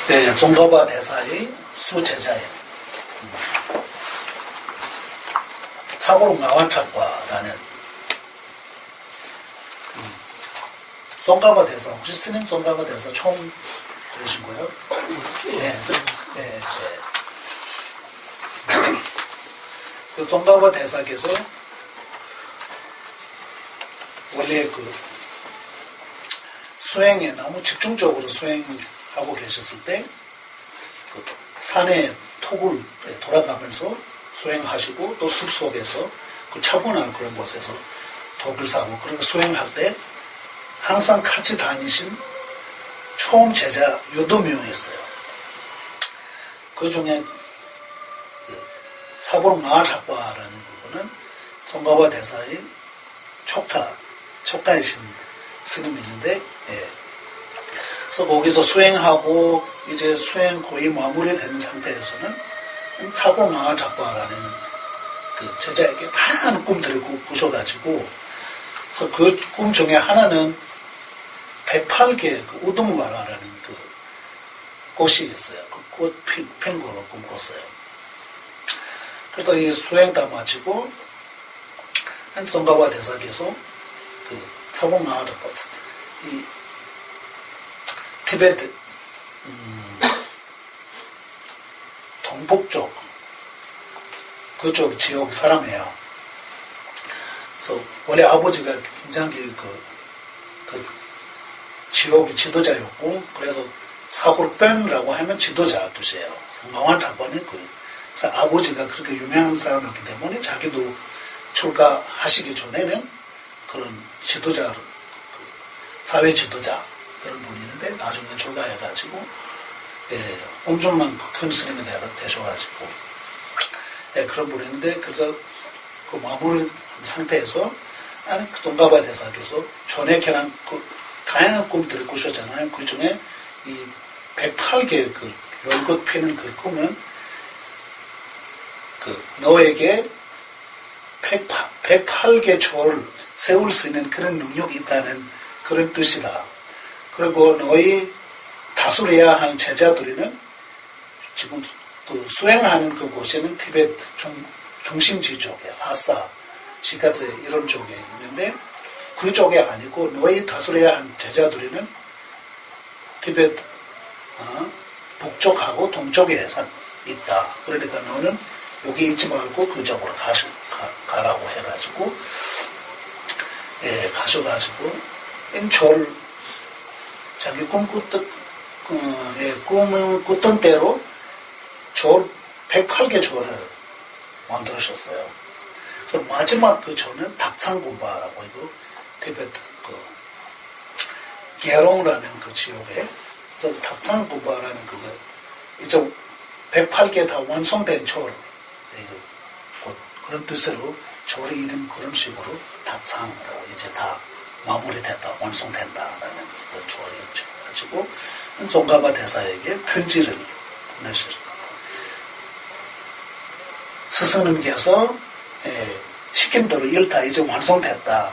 네, 종가바 대사의 수제자예요. 사고록 나와착과라는 종가바 대사, 혹시 스님 종가바 대사 처음 들으신 거예요? 네, 네, 네. 그 종가바 대사께서 원래 그 수행에 너무 집중적으로 수행하고 계셨을 때 그 산의 톡을 돌아가면서 수행하시고 또 숲속에서 그 차분한 그런 곳에서 덕을 사고 그런 수행할 때 항상 같이 다니신 초음 제자 요도묘였어요. 그 중에 사보록 마하작바라는 부분은 종가바 대사의 촉가이신 스님이 있는데, 예. 그래서 거기서 수행하고 이제 수행 거의 마무리되는 상태에서는 사보록 마하작바라는 그 제자에게 다양한 꿈들을 꾸셔가지고, 그래서 그 꿈 중에 하나는 108개 그 우등과라는 그 꽃이 있어요. 그 꽃 핀 거로 꿈꿨어요. 그래서 이 수행 다 마치고 종가바 대사께서 그 사보록 마하작바 이 티베트 동북쪽 그쪽 지역 사람이에요. 그래서 원래 아버지가 굉장히 그 지역의 지도자였고, 그래서 사고록변이라고 하면 지도자 뜻이에요. 성강환 장관이 그래서 아버지가 그렇게 유명한 사람이었기 때문에 자기도 출가하시기 전에는 그런 지도자, 사회 지도자 그런 분이 있는데 나중에 출가해가지고 엄청난 큰 스님이 되셔가지고 그런 분이 있는데, 그래서 그 마무리 상태에서 그 종가바 대사께서 전액해랑 그 다양한 꿈들을 꾸셨잖아요. 그 중에 이 108개 그 열꽃 피는 그 꿈은 그 너에게 108개 절을 세울 수 있는 그런 능력이 있다는 그런 뜻이다. 그리고 너희 다스려야 하는 제자들이는 지금 그 수행하는 그 곳에는 티베트 중심지 쪽에 라사, 시카제 이런 쪽에 있는데 그쪽에 아니고 너희 다스려야 하는 제자들이는 티베트 북쪽하고 동쪽에 있다. 그러니까 너는 여기 있지 말고 그쪽으로 가라고 해가지고 가셔가지고 절 자기 꿈을 꿨던 대로 절 108개 절을 만들으셨어요. 그럼 마지막 그 절은 닥창구바라고 이거 티베트 그 게롱라는 그 지역에 그래서 닥창구바라는 그거 이제 108개 다 완성된 절 그런 뜻으로 절의 이름 그런 식으로 닥창으로 이제 다 마무리됐다 완성된다라는 그 절이 가지고 종가바 대사에게 편지를 보내셨어요. 스승님께서 시킨 대로 일 다 이제 완성됐다.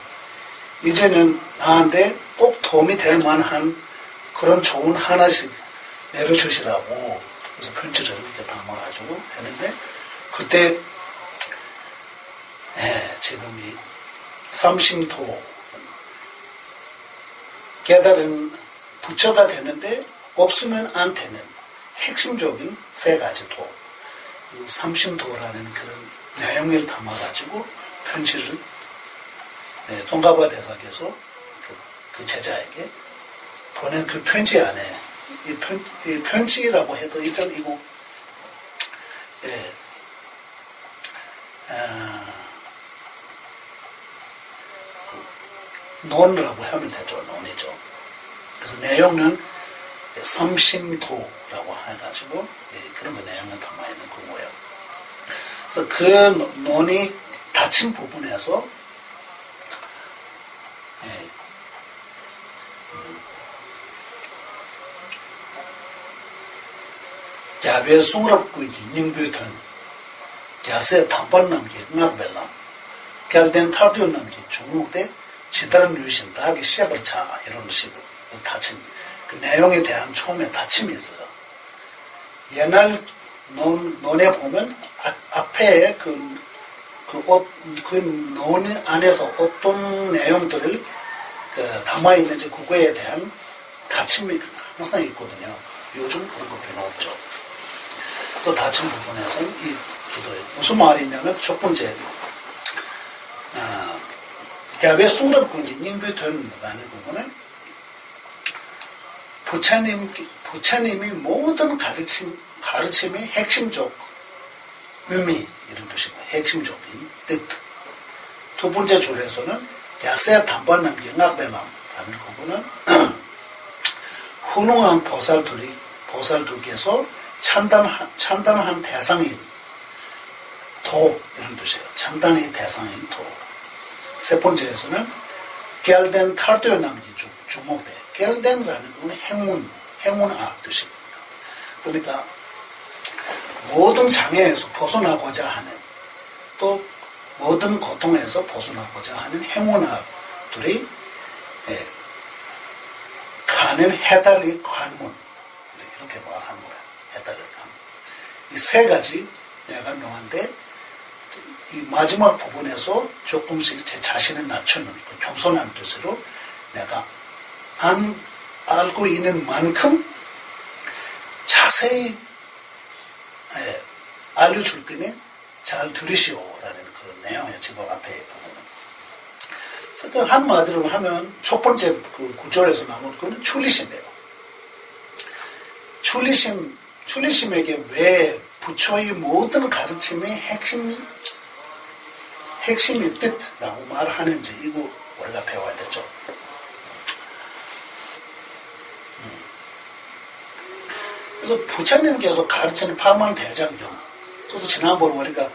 이제는 나한테 꼭 도움이 될 만한 그런 조언 하나씩 내려주시라고 그래서 편지를 이렇게 담아가지고 했는데 그때 지금 이 삼심토 깨달은 부처가 되는데 없으면 안 되는 핵심적인 세 가지 도 삼심도라는 그런 내용을 담아가지고 편지를 종가바 대사께서 그 제자에게 보낸 그 편지 안에 이 편지라고 해도 이전 이거 논이라고 하면 되죠. 논이죠. 그래서 내용은 삼심도라고 해가지고 그런 거 내용은 담아있는 거고요. 그래서 그 논이 닫힌 부분에서 야외 숭럽고 인용비던 야세 단번 남기 응악벨람 결된 탈디오 남기 중국대 지다른 유신 다하기 시합을 차 이런 식으로 닫힌 그 내용에 대한 처음에 닫힘이 있어요. 옛날 논에 보면 앞에 그 논 안에서 어떤 내용들을 담아 있는지 그거에 대한 다짐이 항상 있거든요. 요즘 그런 거 별로 없죠. 그래서 다친 부분에서 이 기도에 무슨 말이냐면 첫 번째, 왜 숭럽군지 닝비된라는 부분은 부처님이 모든 가르침의 핵심적 의미 이런 뜻이고 핵심적인 뜻. 두 번째 줄에서는 야세 담반남 영악배남라는 부분은 훈훈한 보살들께서 찬단한 대상인 도 이런 뜻이에요. 찬단의 대상인 도. 세 번째에서는 결된 탈도의 남지 주목돼. 결된이라는 건 행운악 뜻이거든요. 그러니까 모든 장애에서 벗어나고자 하는 또 모든 고통에서 벗어나고자 하는 행운악들이 가는 해달의 관문 이렇게 말하는 거예요. 해달의 관문. 이 세 가지 내가 너한테 이 마지막 부분에서 조금씩 제 자신을 낮추는 그 겸손한 뜻으로 내가 알고 있는 만큼 자세히 알려줄 때는 잘 들으시오라는 그런 내용이에요. 지금 앞에 부분은. 그래서 한마디로 하면 첫 번째 그 구절에서 나온 거는 출리심이에요. 출리심에게 왜 부처의 모든 가르침의 핵심이 뜻라고 말하는지 이거 우리가 배워야 되죠. 그래서 부처님께서 가르치는 팔만대장경, 그래서 지난번에 우리가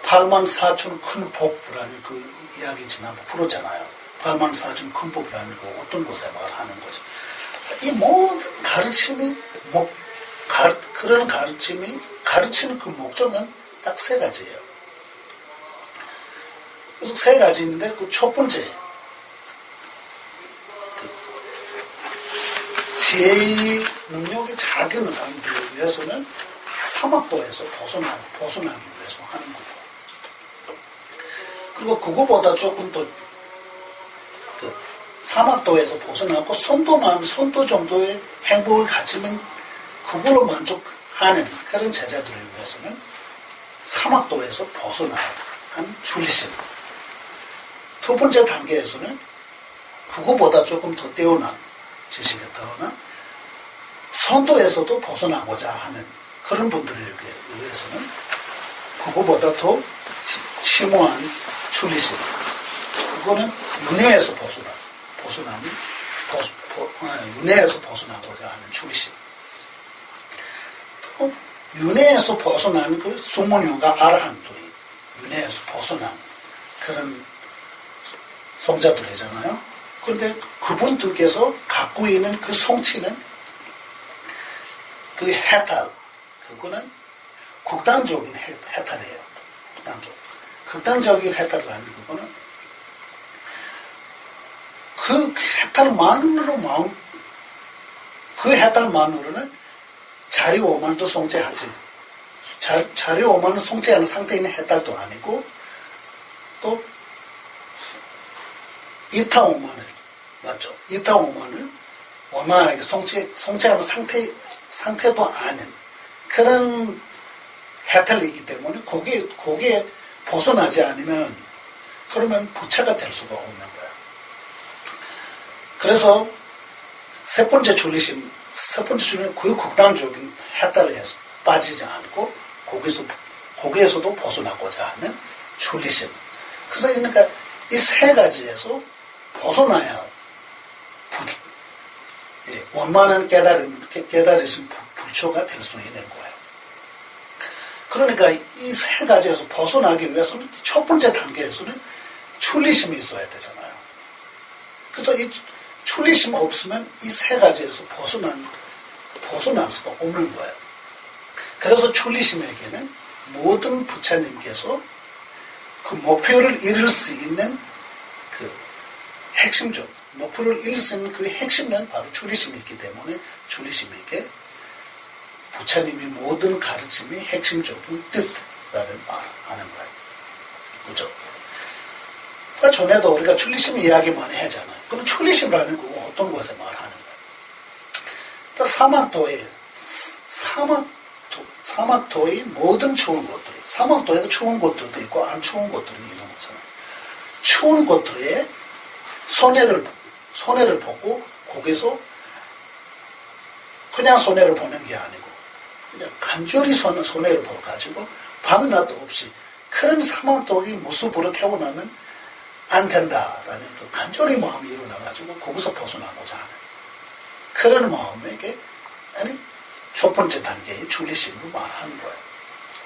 84,000 큰 법이라는 그 이야기 지난번 풀었잖아요. 84,000 큰 법이라는 거 어떤 곳에 말하는 거죠. 이 모든 가르침이 그런 가르침이 가르치는 그 목적은 딱 세 가지예요. 그래서 세 가지 있는데 그 첫 번째 지혜의 능력이 작은 사람들을 위해서는 사막도에서 벗어나기 위해서 하는 거예요. 그리고 그거보다 조금 더 사막도에서 벗어나고 손도 정도의 행복을 가지면 그걸로 만족하는 그런 제자들을 위해서는 사막도에서 벗어나는 출리심. 두 번째 단계에서는 그거보다 조금 더 뛰어난 지식이 떠오르는 선도에서도 벗어나고자 하는 그런 분들에게 의해서는 그거보다 더 심오한 출리심. 그거는 윤회에서 윤회에서 벗어나고자 하는 출리심. 또 윤회에서 벗어나는 그 숙문용과 아라한들이 윤회에서 벗어난 그런 성자들이잖아요. 그런데 그분들께서 갖고 있는 그 성취는 그 해탈, 그거는 극단적인 해탈이에요. 극단적인 해탈이라는 그거는 그 해탈만으로는 자리 오만도 성취하지. 자리 오만은 성취하는 상태에 있는 해탈도 아니고 또 이타오만을 맞죠? 이타오만을 원만하게 성취하는 상태도 아닌 그런 해탈이기 때문에 거기에 벗어나지 않으면 그러면 부처가 될 수가 없는 거야. 그래서 세 번째 줄리심 그 극단적인 해탈에 빠지지 않고 거기에서도 벗어나고자 하는 줄리심. 그래서 그러니까 이 세 가지에서 벗어나야 원만한 깨달으신 불초가 될 수 있는 거예요. 그러니까 이 세 가지에서 벗어나기 위해서는 첫 번째 단계에서는 출리심이 있어야 되잖아요. 그래서 이 출리심 없으면 이 세 가지에서 벗어날 수가 없는 거예요. 그래서 출리심에게는 모든 부처님께서 그 목표를 이룰 수 있는 그 핵심적 목표를 이룰 수 있는 그 핵심은 바로 출리심이 있기 때문에 출리심에게 부처님이 모든 가르침이 핵심적인 뜻라는 말을 하는 거예요. 그죠? 그러니까 전에도 우리가 출리심 이야기 많이 하잖아요. 그럼 출리심이라는 거 어떤 것에 말하는 거예요? 그러니까 사막도의 모든 추운 것들이, 사막도에도 추운 것들도 있고 안 추운 것들이 있는 거잖아요. 추운 것들에 손해를 보고 거기서 그냥 손해를 보는 게 아니고 그냥 간절히 손해를 보가지고 밤낮 없이 그런 사막도의 모습으로 태어나면 안 된다라는 그 간절히 마음이 일어나가지고 거기서 벗어나고자 하는 그런 마음에게 아니 첫 번째 단계의 출리심을 말하는 거예요.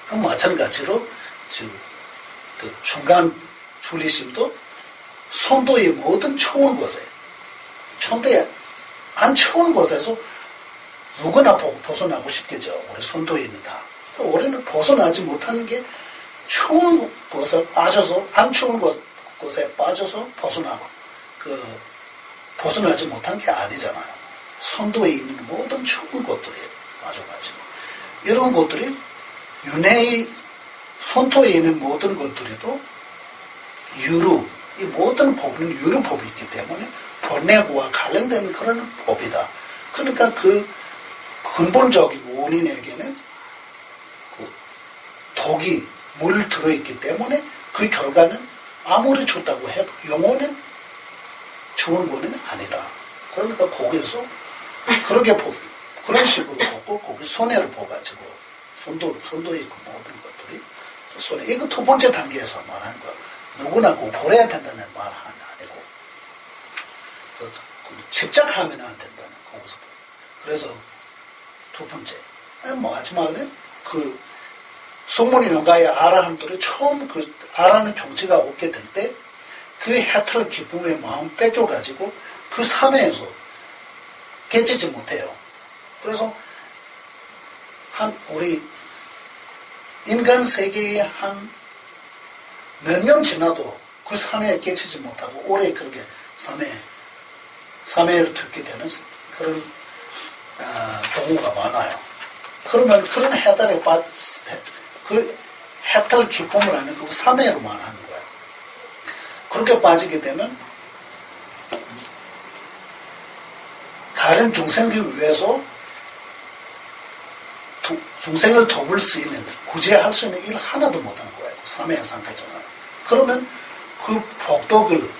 그럼 마찬가지로 그 중간 출리심도 손도의 모든 추운 곳에, 손도에 안 추운 곳에서 누구나 벗어나고 싶겠죠. 우리 손도에 있는 다. 우리는 벗어나지 못하는 게 추운 곳에 빠져서, 안 추운 곳에 빠져서 벗어나지 못한 게 아니잖아요. 손도에 있는 모든 추운 곳들이 빠져가지고. 이런 것들이 윤회의 손도에 있는 모든 것들에도 유루, 이 모든 법은 유루법이 있기 때문에 번뇌구와 관련된 그런 법이다. 그러니까 그 근본적인 원인에게는 그 독이 물 들어있기 때문에 그 결과는 아무리 좋다고 해도 영혼은 좋은 거는 아니다. 그러니까 거기에서 그런 식으로 보고 거기 손해를 보가지고 손도 있고 모든 것들이 손해. 이거 두 번째 단계에서 말하는 거. 누구나 그 버려야 된다는 말은 아니고 집착하면 안 된다는 거기서. 그래서 두 번째 마지막에는 그 숙문이 영가의 아라한들이 처음 그 아라는 경지가 오게 될 때 그 해탈 기쁨의 마음 뺏겨가지고 그 삶에서 깨지지 못해요. 그래서 우리 인간 세계에 몇 년 지나도 그 삶에 깨치지 못하고 오래 그렇게 삶에를 듣게 되는 그런 경우가 많아요. 그러면 그런 해탈에 빠졌을 때 그 해탈 기쁨을 하는 그 삶에로만 하는 거예요. 그렇게 빠지게 되면 다른 중생을 위해서 중생을 돕을 수 있는, 구제할 수 있는 일 하나도 못하는 거예요. 삼해의 상태잖아요. 그러면 그 복덕을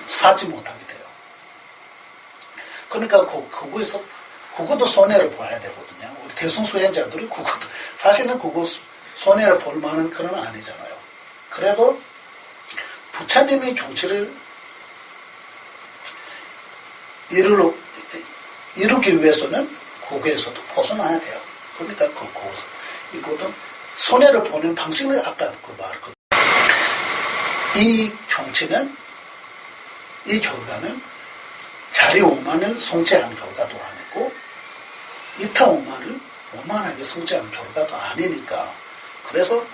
사지 못하게 돼요. 그러니까 그거에서 그것도 손해를 봐야 되거든요. 우리 대승수행자들이 그것도 사실은 그거 손해를 볼 만한 그런 아니잖아요. 그래도 부처님의 경치를 이루기 위해서는 거기에서도 벗어나야 돼요. 그러니까 거기서 이것도 손해를 보는 방식은 아까 말했거든요. 이 경치는 이 결과는 자리 오만을 성취한 결과도 아니고 이타 오만을 오만하게 성취한 결과도 아니니까 그래서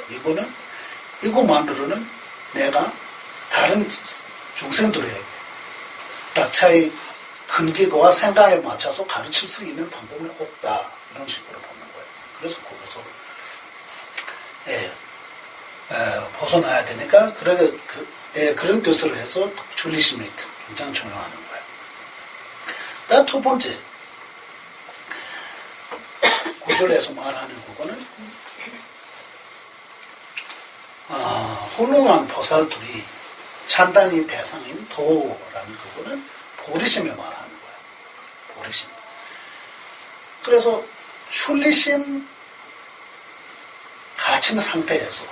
이거만으로는 내가 다른 중생들에게 각자의 근기와 생각에 맞춰서 가르칠 수 있는 방법은 없다. 이런 식으로 보는 거예요. 그래서 거기서 벗어나야 되니까 그런 뜻으로 해서 출리심이 굉장히 중요한 거예요. 다음 두 번째 구절에서 말하는 그거는 훌륭한 보살들이 찬단이 대상인 도라는 그거는 보리심을 말하는 거예요. 보리심. 그래서 출리심 갖춘 상태에서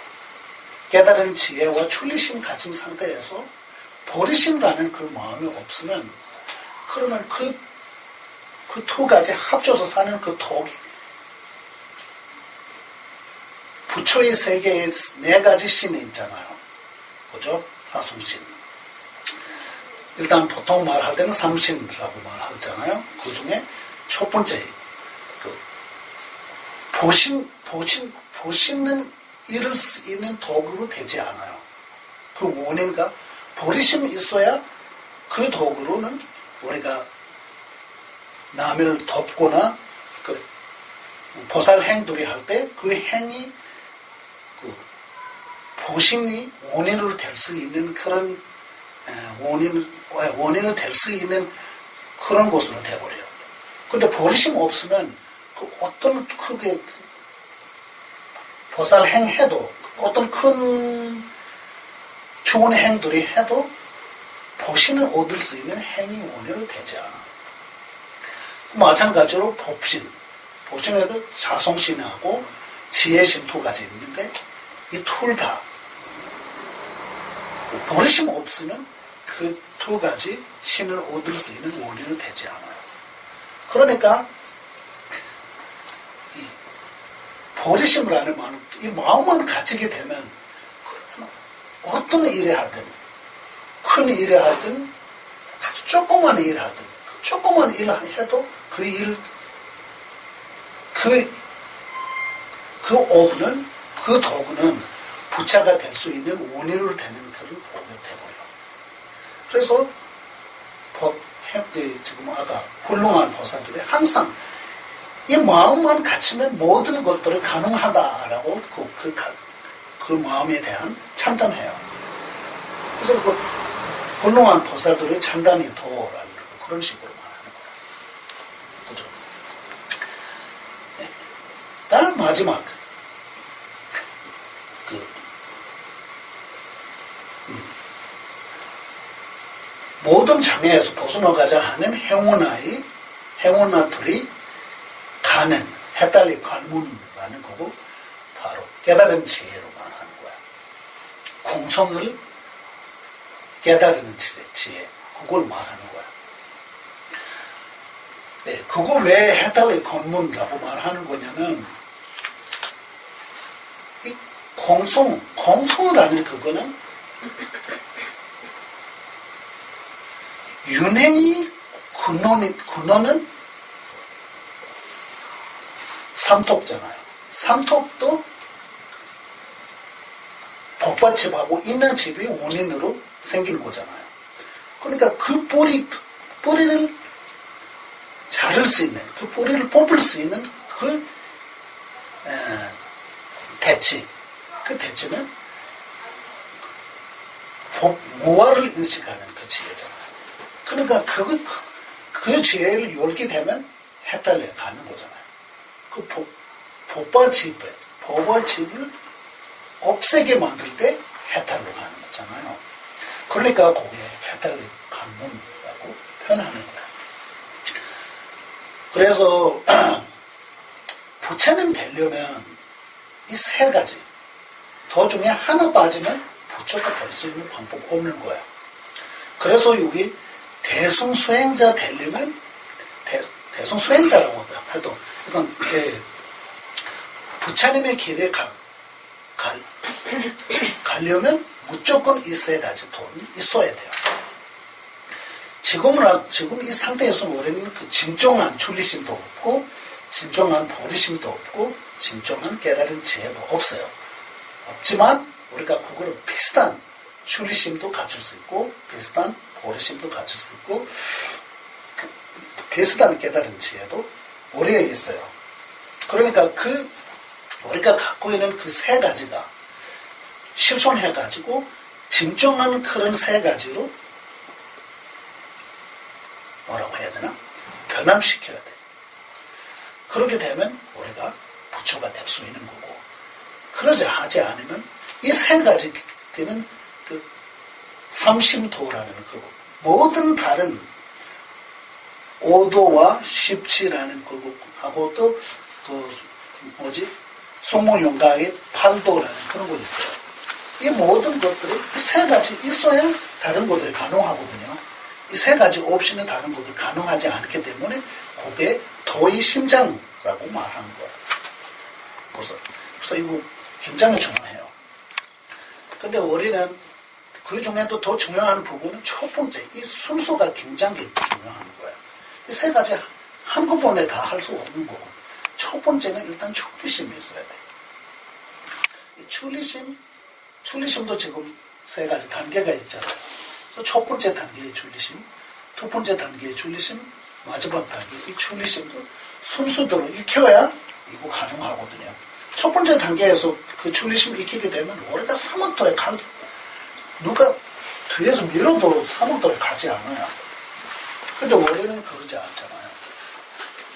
깨달은 지혜와 출리심 갖춘 상태에서 보리심이라는 그 마음이 없으면 그러면 그 두 가지 합쳐서 사는 그 덕이 부처의 세계에 네 가지 신이 있잖아요. 그죠? 사숭신. 일단 보통 말할 때는 삼신이라고 말하잖아요. 그 중에 첫 번째, 보시는 일을 쓰이는 도구로 되지 않아요. 그 원인과 보리심이 있어야 그 도구로는 우리가 남을 돕거나 보살 행돌이 할 때 그 행이 그 보신이 원인으로 될 수 있는 그런 원인으로 될 수 있는 그런 곳으로 돼버려요. 근데 버리심 없으면 그 어떤 크게 보살 행해도 어떤 큰 좋은 행들이 해도 보신을 얻을 수 있는 행이 원인으로 되지 않아. 마찬가지로 보신에도 자성신하고 지혜신 두 가지 있는데 이 둘 다 버리심 없으면 그 두 가지 신을 얻을 수 있는 원인은 되지 않아요. 그러니까 이 버리심이라는 말은 이 마음만 가지게 되면 어떤 일을 하든 큰 일을 하든 아주 조그만 일을 하든 조그만 일을 해도 그 도구는 부처가 될 수 있는 원인으로 되는 그런 도구가 되고요. 그래서 지금 아까 훌륭한 보살들이 항상 이 마음만 갖추면 모든 것들이 가능하다라고 그 마음에 대한 찬탄해요. 그래서 그 훌륭한 보살들의 찬단이 도라는 그런 식으로 말하는 거예요. 그죠? 네. 다음 마지막 모든 장애에서 벗어나가자 하는 행운아들이 가는 해달리 관문이라는 거고 바로 깨달은 지혜로 말하는 거야. 공성을 깨달은 지혜 그걸 말하는 거야. 네, 그거 왜 해달리 관문이라고 말하는 거냐면 이 공성이라는 그거는 윤회의 근원은 삼톡잖아요. 삼톡도 복받침하고 있는 집이 원인으로 생긴 거잖아요. 그러니까 그 뿌리를 자를 수 있는, 그 뿌리를 뽑을 수 있는 그 대치, 그 대치는 무아를 인식하는 그 지혜잖아요. 그러니까 그 지혜를 열게 되면 해탈에 가는 거잖아요. 그 법화집을 없애게 만들 때 해탈로 가는 거잖아요. 그러니까 그게 해탈의 관문이라고 표현하는 거야. 그래서 부처님 되려면 이 세 가지 더 중에 하나 빠지면 부처가 될 수 있는 방법 없는 거야. 그래서 여기 대승수행자 되려면 대승수행자라고 해도 일단 부처님의 길에 가려면 무조건 이 세 가지 돈이 있어야 돼요. 지금 이 상태에서는 우리는 그 진정한 출리심도 없고 진정한 보리심도 없고 진정한 깨달은 지혜도 없어요. 없지만 우리가 그거를 비슷한 출리심도 가질 수 있고 비슷한 보리심도 가질 수 있고 비슷한 깨달은 지혜도 우리에 있어요. 그러니까 우리가 갖고 있는 그 세 가지가 실천해가지고 진정한 그런 세 가지로 뭐라고 해야 되나? 변함시켜야 돼. 그렇게 되면 우리가 부처가 될 수 있는 거고 그러지 하지 않으면 이 세 가지는 그 삼심도라는 그 모든 다른 오도와 십치라는 거하고 또 송문용가의 팔도라는 그런 거 있어요. 이 모든 것들이 이 세 가지 있어야 다른 것들이 가능하거든요. 이 세 가지 없이는 다른 것들이 가능하지 않기 때문에 그게 도의 심장이라고 말하는 거예요. 그래서 이거 굉장히 중요해요. 근데 우리는 그 중에도 더 중요한 부분은 첫 번째, 이 순서가 굉장히 중요한 거예요. 이 세 가지 한꺼번에 다 할 수 없는 거고. 첫 번째는 일단 출리심이 있어야 돼. 이 출리심도 지금 세 가지 단계가 있잖아요. 그래서 첫 번째 단계의 출리심, 두 번째 단계의 출리심, 마지막 단계, 이 출리심도 순서대로 익혀야 이거 가능하거든요. 첫 번째 단계에서 그 출리심 익히게 되면 우리가 사막도에 누가 뒤에서 밀어도 사막도에 가지 않아요. 근데 우리는 그러지 않잖아요.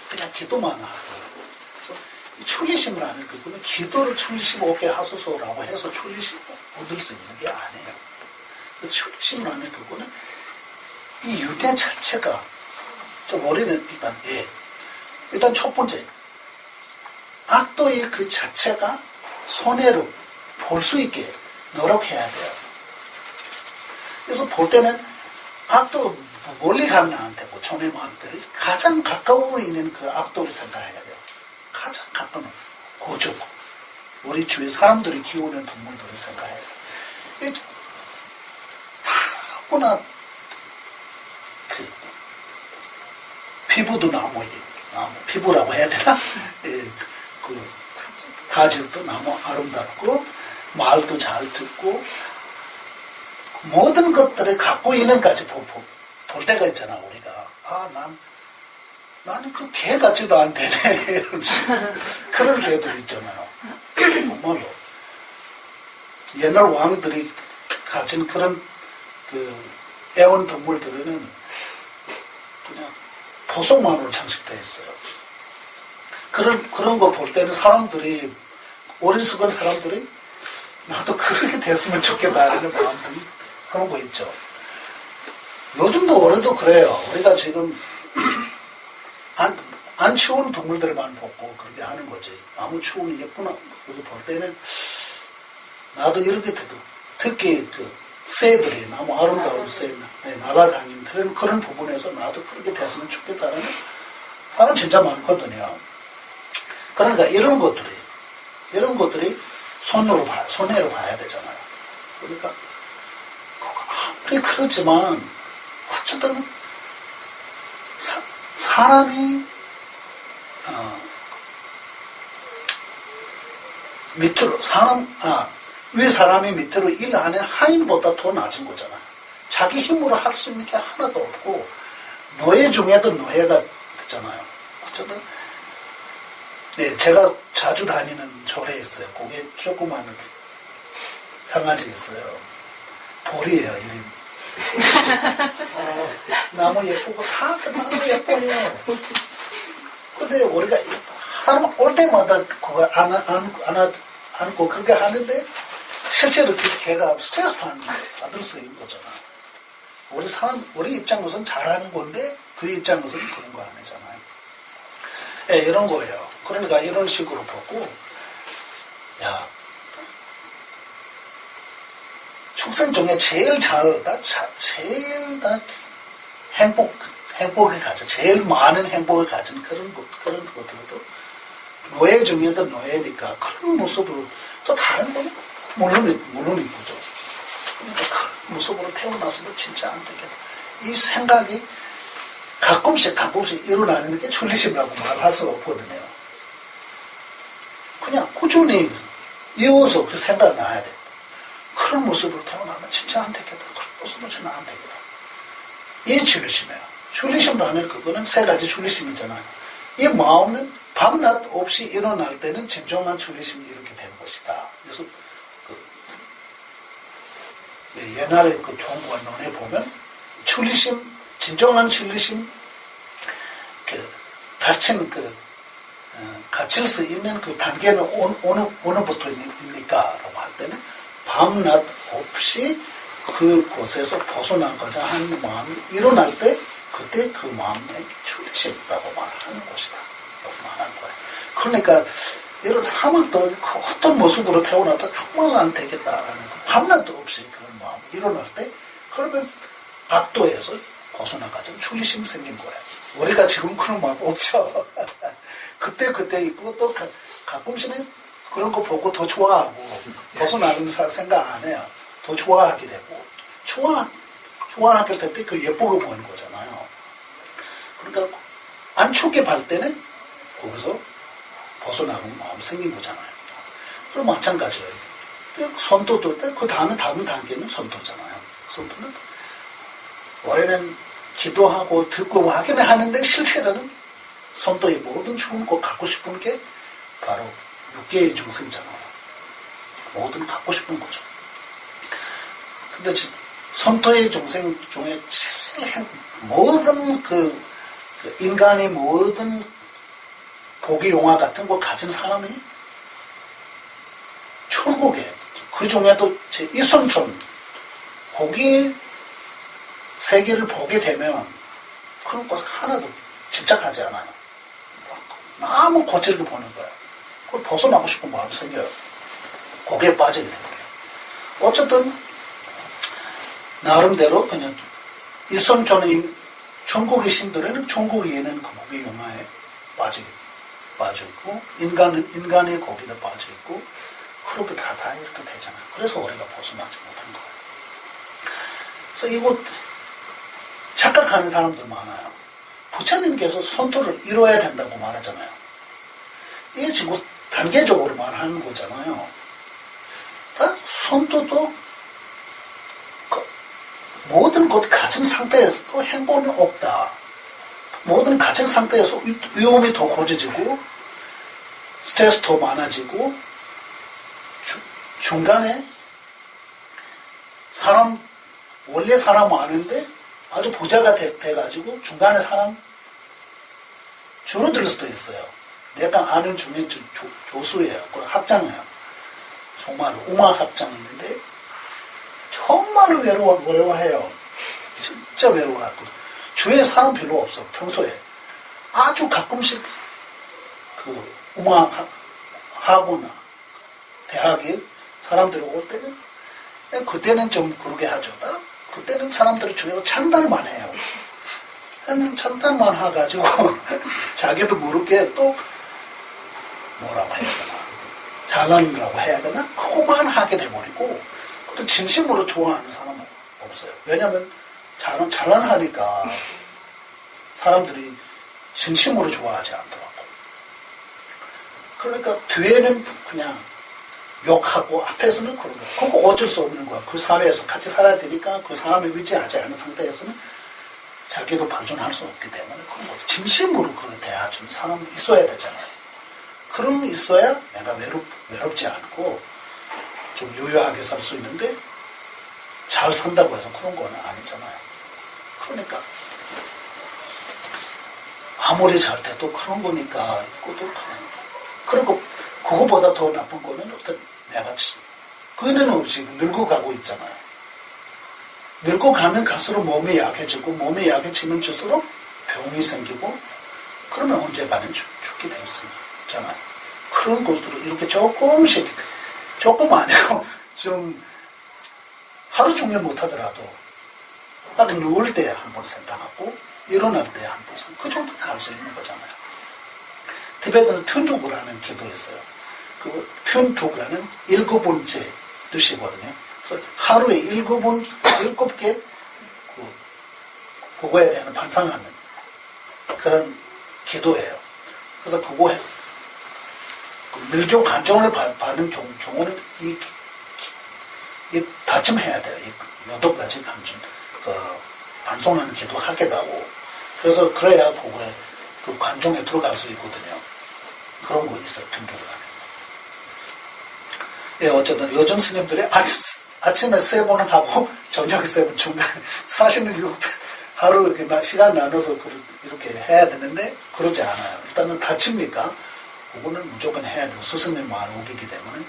그냥 기도만 하고. 그래서 이 출리심을 하는 그거는 기도를 출리심 오게 하소서라고 해서 출리심을 얻을 수 있는 게 아니에요. 그래서 출리심을 하는 그거는 이 유대 자체가 좀 우리는 일단 첫 번째 악도의 그 자체가 손해로 볼 수 있게 노력해야 돼요. 그래서 볼 때는 악도 멀리 가면 안 되고 전의 마음들이 가장 가까워 있는 그 악도를 생각해야 돼요. 가장 가까운 고주, 우리 주위 사람들이 키우는 동물들을 생각해야 돼요. 아무나 그 피부도 나무, 피부라고 해야 되나? 그 가지도 너무 아름답고 말도 잘 듣고 모든 것들을 갖고 있는까지 볼 때가 있잖아. 우리가 나는 그 개 같지도 않대네 이러면서 그런 개들 있잖아요. 정말로 옛날 왕들이 가진 그런 그 애완동물들은 그냥 보석만으로 장식되어 있어요. 그런 거 볼 때는 사람들이, 어리석은 사람들이, 나도 그렇게 됐으면 좋겠다라는 마음들이 그런 거 있죠. 요즘도 올해도 그래요. 우리가 지금, 안 치우는 동물들만 보고 그렇게 하는 거지. 아무 치우는 예쁜 것도 볼 때는, 나도 이렇게 특히 그 새들이, 너무 아름다운 새, 날아다니는 그런 부분에서 나도 그렇게 됐으면 좋겠다라는 사람 진짜 많거든요. 그러니까 이런 것들이 손해로 봐야 되잖아요. 그러니까 아무리 그렇지만 어쨌든 사람이 위 사람이 밑으로 일하는 하인보다 더 낮은 거잖아요. 자기 힘으로 할 수 있는 게 하나도 없고 노예 중에도 노예가 있잖아요. 어쨌든 네, 제가 자주 다니는 절에 있어요. 거기에 조그마한 강아지 있어요. 볼이에요, 이름. 너무 예쁘고 다 너무 예뻐요. 근데 우리가 사람 올 때마다 그걸 안고 그렇게 하는데 실제로 걔가 스트레스 받을 수 있는 거잖아. 우리 입장에서는 잘하는 건데 그 입장에서는 그런 거 아니잖아요. 네, 이런 거예요. 그러니까 이런 식으로 보고, 축생 중에 제일 행복을 가진, 제일 많은 행복을 가진 그런 것들도 노예 중에도 노예니까 그런 모습으로 또 다른 거는 물론 이쁘죠. 그러니까 그런 모습으로 태어났으면 진짜 안 되겠다. 이 생각이 가끔씩 일어나는 게 출리심이라고 말할 수가 없거든요. 그냥 꾸준히 이어서 그 생각이 나야 돼. 그런 모습으로 태어나면 진짜 안 되겠다. 그런 모습으로 진짜 안 되겠다. 이 출리심이에요. 출리심이라는 그거는 세 가지 출리심이잖아요. 이 마음은 밤낮 없이 일어날 때는 진정한 출리심이 이렇게 되는 것이다. 그래서 옛날에 그 종관론에 보면 진정한 출리심, 갇힐 수 있는 그 단계는 어느부터입니까? 라고 할 때는 밤낮 없이 그곳에서 벗어나고자 하는 마음이 일어날 때 그때 그 마음의 출리심이라고 말하는 것이다. 라고 말하는 거예요. 그러니까 이런 사막도 어떤 모습으로 태어나도 정말 안 되겠다라는 밤낮도 없이 그런 마음이 일어날 때 그러면 악도에서 벗어나가지고 출리심이 생긴 거예요. 우리가 지금 그런 마음 없죠. 그때 있고 또 가끔씩은 그런 거 보고 더 좋아하고 벗어나는 생각 안 해요. 더 좋아하게 되고 좋아하게 될 때 그 예쁘게 보이는 거잖아요. 그러니까 안 춥게 발 때는 거기서 벗어나는 마음 생긴 거잖아요. 또 마찬가지예요. 손도도 그 다음 단계는 손도잖아요. 손도는 올해는 기도하고 듣고 하기는 하는데 실제로는 손도의 모든 좋은 거 갖고 싶은 게 바로 육계의 중생이잖아요. 뭐든 갖고 싶은 거죠. 근데 선토의 중생 중에 제일 모든 인간이 모든 고기 용화 같은 거 가진 사람이 천국에, 그 중에도 제 이순천 고기 세계를 보게 되면 그런 것 하나도 집착하지 않아요. 너무 거칠게 보는 거예요. 그걸 벗어나고 싶은 마음이 생겨요. 거기에 빠지게 된 거예요. 어쨌든 나름대로 그냥 이순천의 천국의 신들에는 천국에는 그 고기 용화에 빠져있고 인간의 고기에 빠져있고 그렇게 다 이렇게 되잖아요. 그래서 우리가 벗어나지 못한 거예요. 그래서 이거 착각하는 사람도 많아요. 부처님께서 선토를 이뤄야 된다고 말하잖아요. 이게 지금 단계적으로 말하는 거잖아요. 다 선토도 모든 것 가진 상태에서도 행복이 없다. 모든 가진 상태에서 위험이 더 고져지고 스트레스 더 많아지고 중간에 원래 사람 많은데 아주 부자가 돼가지고 중간에 사람 줄어들 수도 있어요. 내가 아는 중에 교수예요. 그 학장이에요. 정말 음악 학장이 있는데 정말 외로워해요. 진짜 외로워하고 주위에 사람 별로 없어. 평소에 아주 가끔씩 그 음악 학원 대학에 사람들이 올 때는 그때는 좀 그러게 하죠. 그때는 사람들이 주위에서 찬단만 해요. 찬단만 해가지고 자기도 모르게 또 뭐라고 해야 되나 잘난다고 해야 되나 그거만 하게 돼버리고 또 진심으로 좋아하는 사람은 없어요. 왜냐하면 잘난하니까 사람들이 진심으로 좋아하지 않더라고. 그러니까 뒤에는 그냥 욕하고 앞에서는 그런 거야. 그거 어쩔 수 없는 거야. 그 사회에서 같이 살아야 되니까 그 사람이 의지하지 않은 상태에서는 자기도 발전할 수 없기 때문에 그런 거지. 진심으로 그런 대해주는 사람이 있어야 되잖아요. 그런 게 있어야 내가 외롭지 않고 좀 유효하게 살 수 있는데 잘 산다고 해서 그런 거는 아니잖아요. 그러니까 아무리 잘 돼도 그런 거니까 그리고 그거보다 더 나쁜 거는 어떤 내가 그는 없이 늙어가고 있잖아요. 늙어가면 갈수록 몸이 약해지고 몸이 약해지면 질수록 병이 생기고 그러면 언젠가는 죽게 돼 있잖아요. 그런 것들을 이렇게 조금씩 조금 아니고 좀 하루 종일 못하더라도 딱 누울 때 한 번 생각하고 일어날 때 한 번 생각하고 그 정도는 할 수 있는 거잖아요. 티베트는 튠족이라는 기도 있어요. 그 튠족이라는 7번째 뜻이거든요. 그래서 하루에 7개 그거에 대한 반상하는 그런 기도예요. 그래서 그거 밀교 간청을 받는 경우는 이 다짐해야 돼요. 이 8가지 간청 반송하는 기도 하게 되고 그래서 그래야 그거에 그 관종에 들어갈 수 있거든요. 그런 거 있어요. 튠족이라는. 예, 어쨌든 요즘 스님들이 아침에 3번 하고 저녁에 3번 중간에 사실은 하루 이렇게 시간 나눠서 이렇게 해야 되는데 그러지 않아요. 일단은 다칩니까? 그거는 무조건 해야 돼요. 스승님 말 오기기 때문에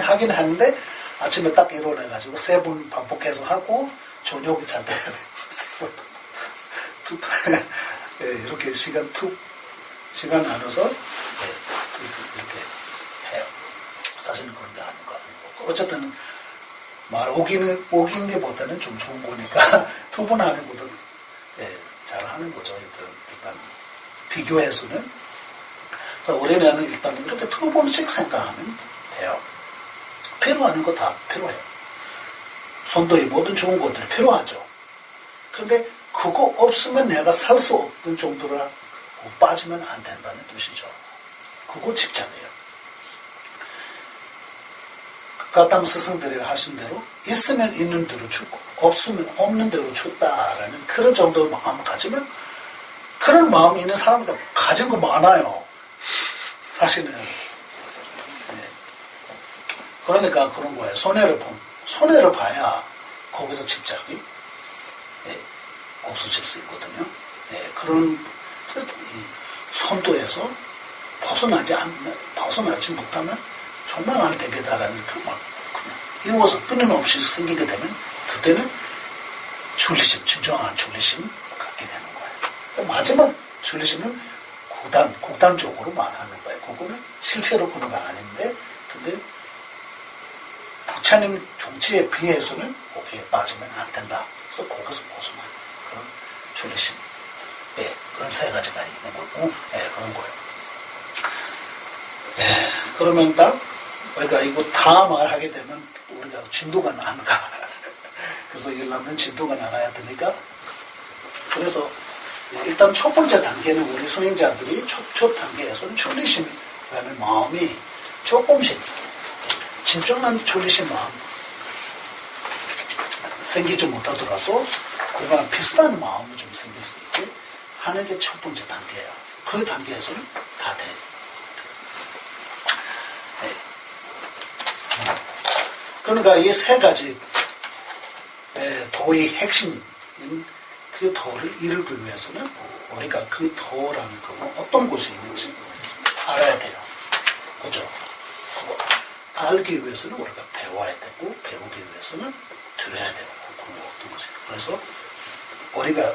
하긴 하는데 아침에 딱 일어나가지고 3번 반복해서 하고 저녁에 잘 돼야 돼요. 3번 예, 이렇게 시간 나눠서 이렇게 해요. 사실은 그런 게 아닌 거 아니고 어쨌든 말 오긴 게보다는 좀 좋은 거니까 2번 하는 것도 예, 잘 하는 거죠. 일단 비교해서는. 그래서 우리는 일단 이렇게 2번씩 생각하면 돼요. 필요한 거 다 필요해요. 선도의 모든 좋은 것들이 필요하죠. 그런데 그거 없으면 내가 살 수 없는 정도로 빠지면 안 된다는 뜻이죠. 그거 집착해요. 가담 스승들이 하신 대로 있으면 있는 대로 죽고 없으면 없는 대로 죽다라는 그런 정도의 마음 가지면 그런 마음이 있는 사람들 가진 거 많아요. 사실은 그러니까 그런 거예요. 손해를 봐야 거기서 집착이 없어질 수 있거든요. 그런 이 선도에서 벗어나지 못하면 정말 안 되겠다라는 그냥 이어서 끊임없이 생기게 되면 그때는 진정한 줄리심 갖게 되는 거예요. 마지막 줄리심은 극단적으로 말하는 거예요. 그거는 실제로 그런 거 아닌데, 근데 부처님 정치에 비해서는 거기에 빠지면 안 된다. 그래서 거기서 벗어나는 그런 줄리심. 그런 세 가지가 있는 거고, 그런 거예요. 그러면 딱, 우리가 이거 다 말하게 되면 우리가 진도가 안 가. 그래서 일하면 진도가 나가야 되니까. 그래서 일단 첫 번째 단계는 우리 수행자들이 첫 단계에서는 졸리심이라는 마음이 조금씩 진정한 졸리심 마음 생기지 못하더라도 그거랑 비슷한 마음이 좀 생길 수 있게 하는 게 첫 번째 단계예요. 그 단계에서는 다 돼. 그러니까 이 세 가지 도의 핵심인 그 도를 이루기 위해서는 우리가 그 도라는 거 어떤 곳이 있는지 알아야 돼요. 그죠? 알기 위해서는 우리가 배워야 되고 배우기 위해서는 들어야 되고 그런 거 어떤 것이. 그래서 우리가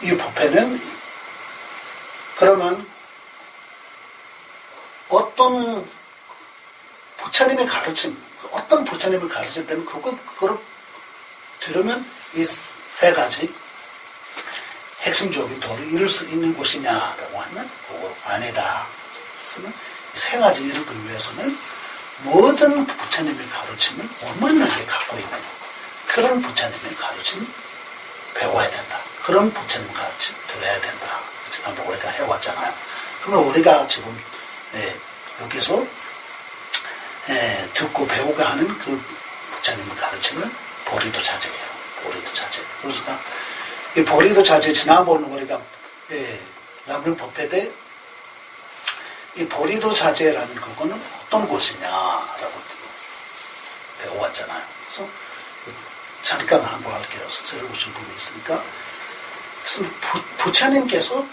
이 법회는 그러면 어떤 부처님의 가르침, 어떤 부처님의 가르칠 때는 그걸 들으면 이 세 가지 핵심적인 도를 이룰 수 있는 곳이냐라고 하면 그거 아니다. 그래서 이 세 가지 이루기 위해서는 모든 부처님의 가르침을 원만하게 갖고 있는 그런 부처님의 가르침 배워야 된다. 그런 부처님 가르침 들어야 된다. 지난번 우리가 해왔잖아요. 그러면 우리가 지금 여기서 듣고 배우고 하는 그 부처님의 가르침은 보리도 자제예요. 보리도 자제. 그러니까 이 보리도 자제 지난번 우리가 남는 법회 때 이 보리도 자제라는 그거는 어떤 곳이냐라고 배워왔잖아요. 그래서 잠깐 한번 할게요. 선생님 오신 분이 있으니까. 그래서 부처님께서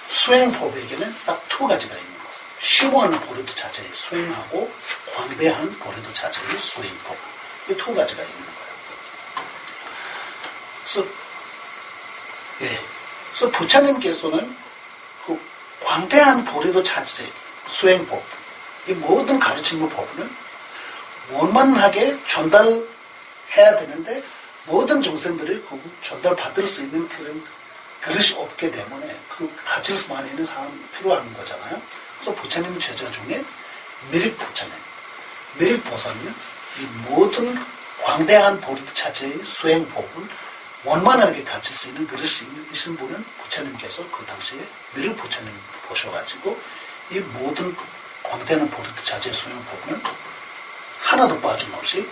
수행법에게는 딱 두 가지가 있는 거예요. 심오한 보리도 자제의 수행하고 광대한 보리도 자제의 수행법. 이 두 가지가 있는 거예요. 그래서 부처님께서는 그 광대한 보리도 자제 수행법, 이 모든 가르침의 법은 원만하게 전달해야 되는데 모든 정생들이 그 전달받을 수 있는 그런 그릇이 없기 때문에 그 가질 수만 있는 사람이 필요한 거잖아요. 그래서 부처님 제자 중에 미륵보살은 이 모든 광대한 보리도 자제의 수행법을 원만하게 가질 수 있는 그릇이 있은 분은 부처님께서 그 당시에 미륵부처님 보셔가지고 이 모든 광대한 보리도 자제의 수행법은 하나도 빠짐없이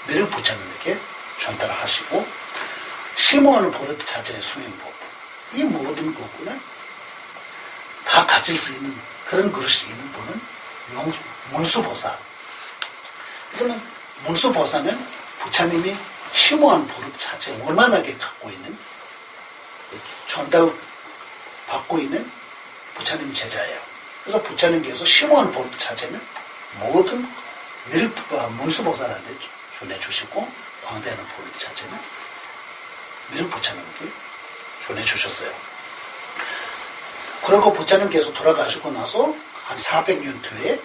미륵부처님에게 전달하시고 심오한 보리도 자제의 수행법 이 모든 부분은 다 가질 수 있는 그런 그릇이 있는 분은 문수보살. 그래서 문수보살은 부처님이 심오한 보리도 자제 원만하게 갖고 있는 전달받고 있는 부처님 제자예요. 그래서 부처님께서 심오한 보리도 자제는 모든 문수보살한테 전해주시고 광대하는 보리도 자제는 미륵부처님께 전해주셨어요. 그리고 부처님께서 돌아가시고 나서 한 400년 뒤에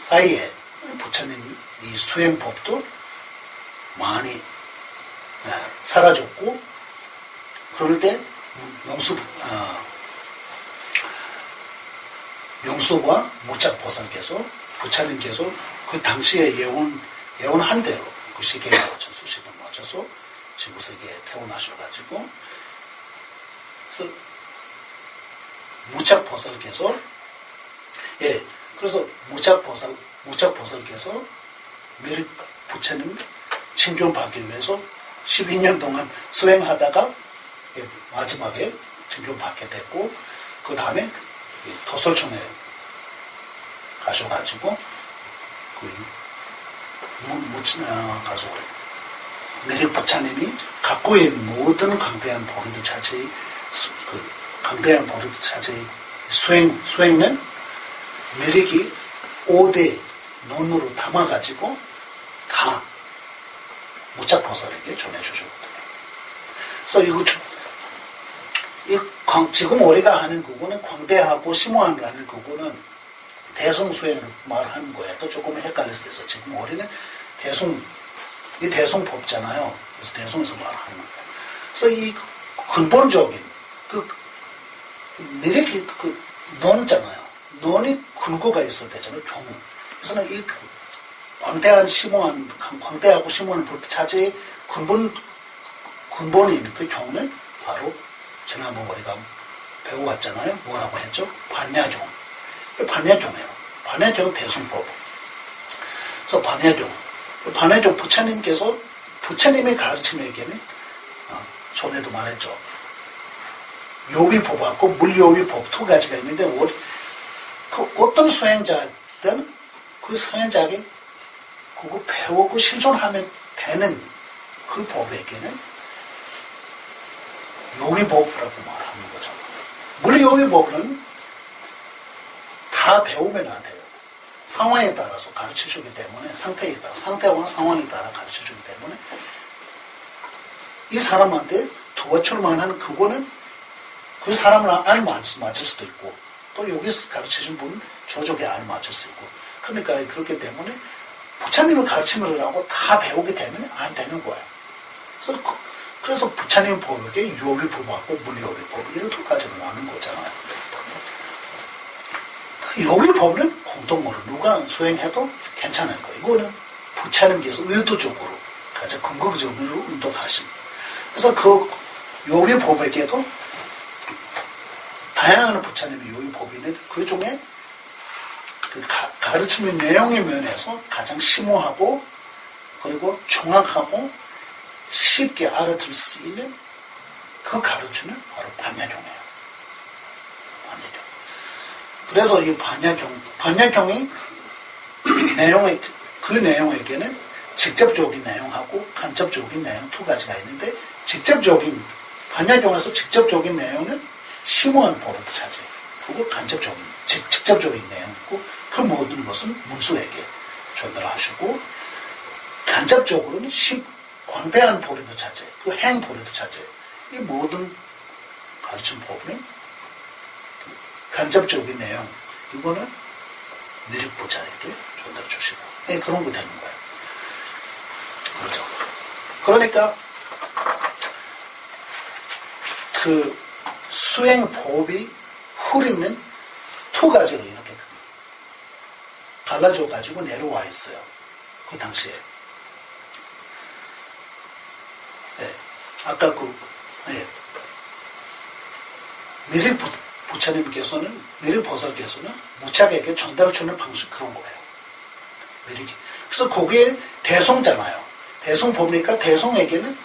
사이에 부처님 이 수행법도 많이 사라졌고 그럴 때 용수와 무짝보살께서 부처님께서 그 당시에 예언한 대로 그 시계에 맞춰 수시에 맞춰서 지구세계에 태어나셔가지고 그래서 무짝보살께서 그래서 무짝보살께서 미륵 부처님 칭송받기 위해서 12년 동안 수행하다가 마지막에 칭송받게 됐고 그 다음에 도솔촌에 가셔가지고 가서 메릭 부처님이 갖고 있는 모든 강대한 보리도 자체의 강대한 보리도 자체의 수행은 메릭이 5대 논으로 담아가지고 다 무짝보살에게 전해주셨거든요. 그래서 지금 우리가 하는 그거는 광대하고 심오함이라는 그거는 대승수행을 말하는 거예요. 또 조금 헷갈릴 수 있어. 지금 우리는 대승법잖아요. 그래서 대승에서 말하는 거예요. 그래서 이 근본적인 미래기 논잖아요. 논이 근거가 있어야 되잖아요. 경우. 그래서 이 광대하고 심오한 볼 자체의 근본인 그 경우는 바로 지난번 우리가 배워왔잖아요. 뭐라고 했죠? 반야경. 반야경이에요. 반야경 대승법. 그래서 반야경 부처님의 가르침에게는 전에도 말했죠. 요비법하고 물요비법 두 가지가 있는데 어떤 수행자든 그 수행자에게 그거 배우고 실존하면 되는 그 법에게는 요비법이라고 말하는 거죠. 물요비법은 다 배우면 안 돼요. 상황에 따라서 가르쳐주기 때문에 상태와 상황에 따라 가르쳐주기 때문에 이 사람한테 도와줄 만한 그거는 그 사람을 안 맞을 수도 있고 또 여기서 가르쳐준 분은 저쪽에 안 맞을 수 있고 그러니까 그렇기 때문에 부처님을 가르침을 하고 다 배우게 되면 안 되는 거예요. 그래서 부처님 법에게 요비법하고 물요비법 이런 두 가지로 나눈 거잖아요. 요비법은 공통으로 누가 수행해도 괜찮은 거예요. 이거는 부처님께서 의도적으로 가장 근거적으로 운동하신. 그래서 그 요비법에게도 다양한 부처님의 요비법이 있는데 그 중에 그 가르침의 내용의 면에서 가장 심오하고 그리고 정확하고 쉽게 알아들 수 있는 그 가르침은 바로 반야경이에요. 반야경. 그래서 이 반야경이 그 내용에게는 직접적인 내용하고 간접적인 내용 두 가지가 있는데 반야경에서 직접적인 내용은 심오한 보르드 자체. 그리고 직접적인 내용이고 그 모든 것은 문수에게 전달하시고 간접적으로는 광대한 보르드 자체, 그 행 보르드 자체. 이 모든 가르침 법은 간접적인 내용, 이거는 미륵부자에게 전달해 주시고, 네, 그런 거 되는 거예요. 그렇죠. 그러니까, 그 수행법이 흐리는 두 가지로 이렇게 갈라져가지고 내려와 있어요. 그 당시에. 네. 아까 미륵 부처님께서는, 미륵 보살께서는 무착에게 전달을 주는 방식 그런 거예요. 미륵이. 그래서 거기에 대송잖아요. 대송 보니까 대송에게는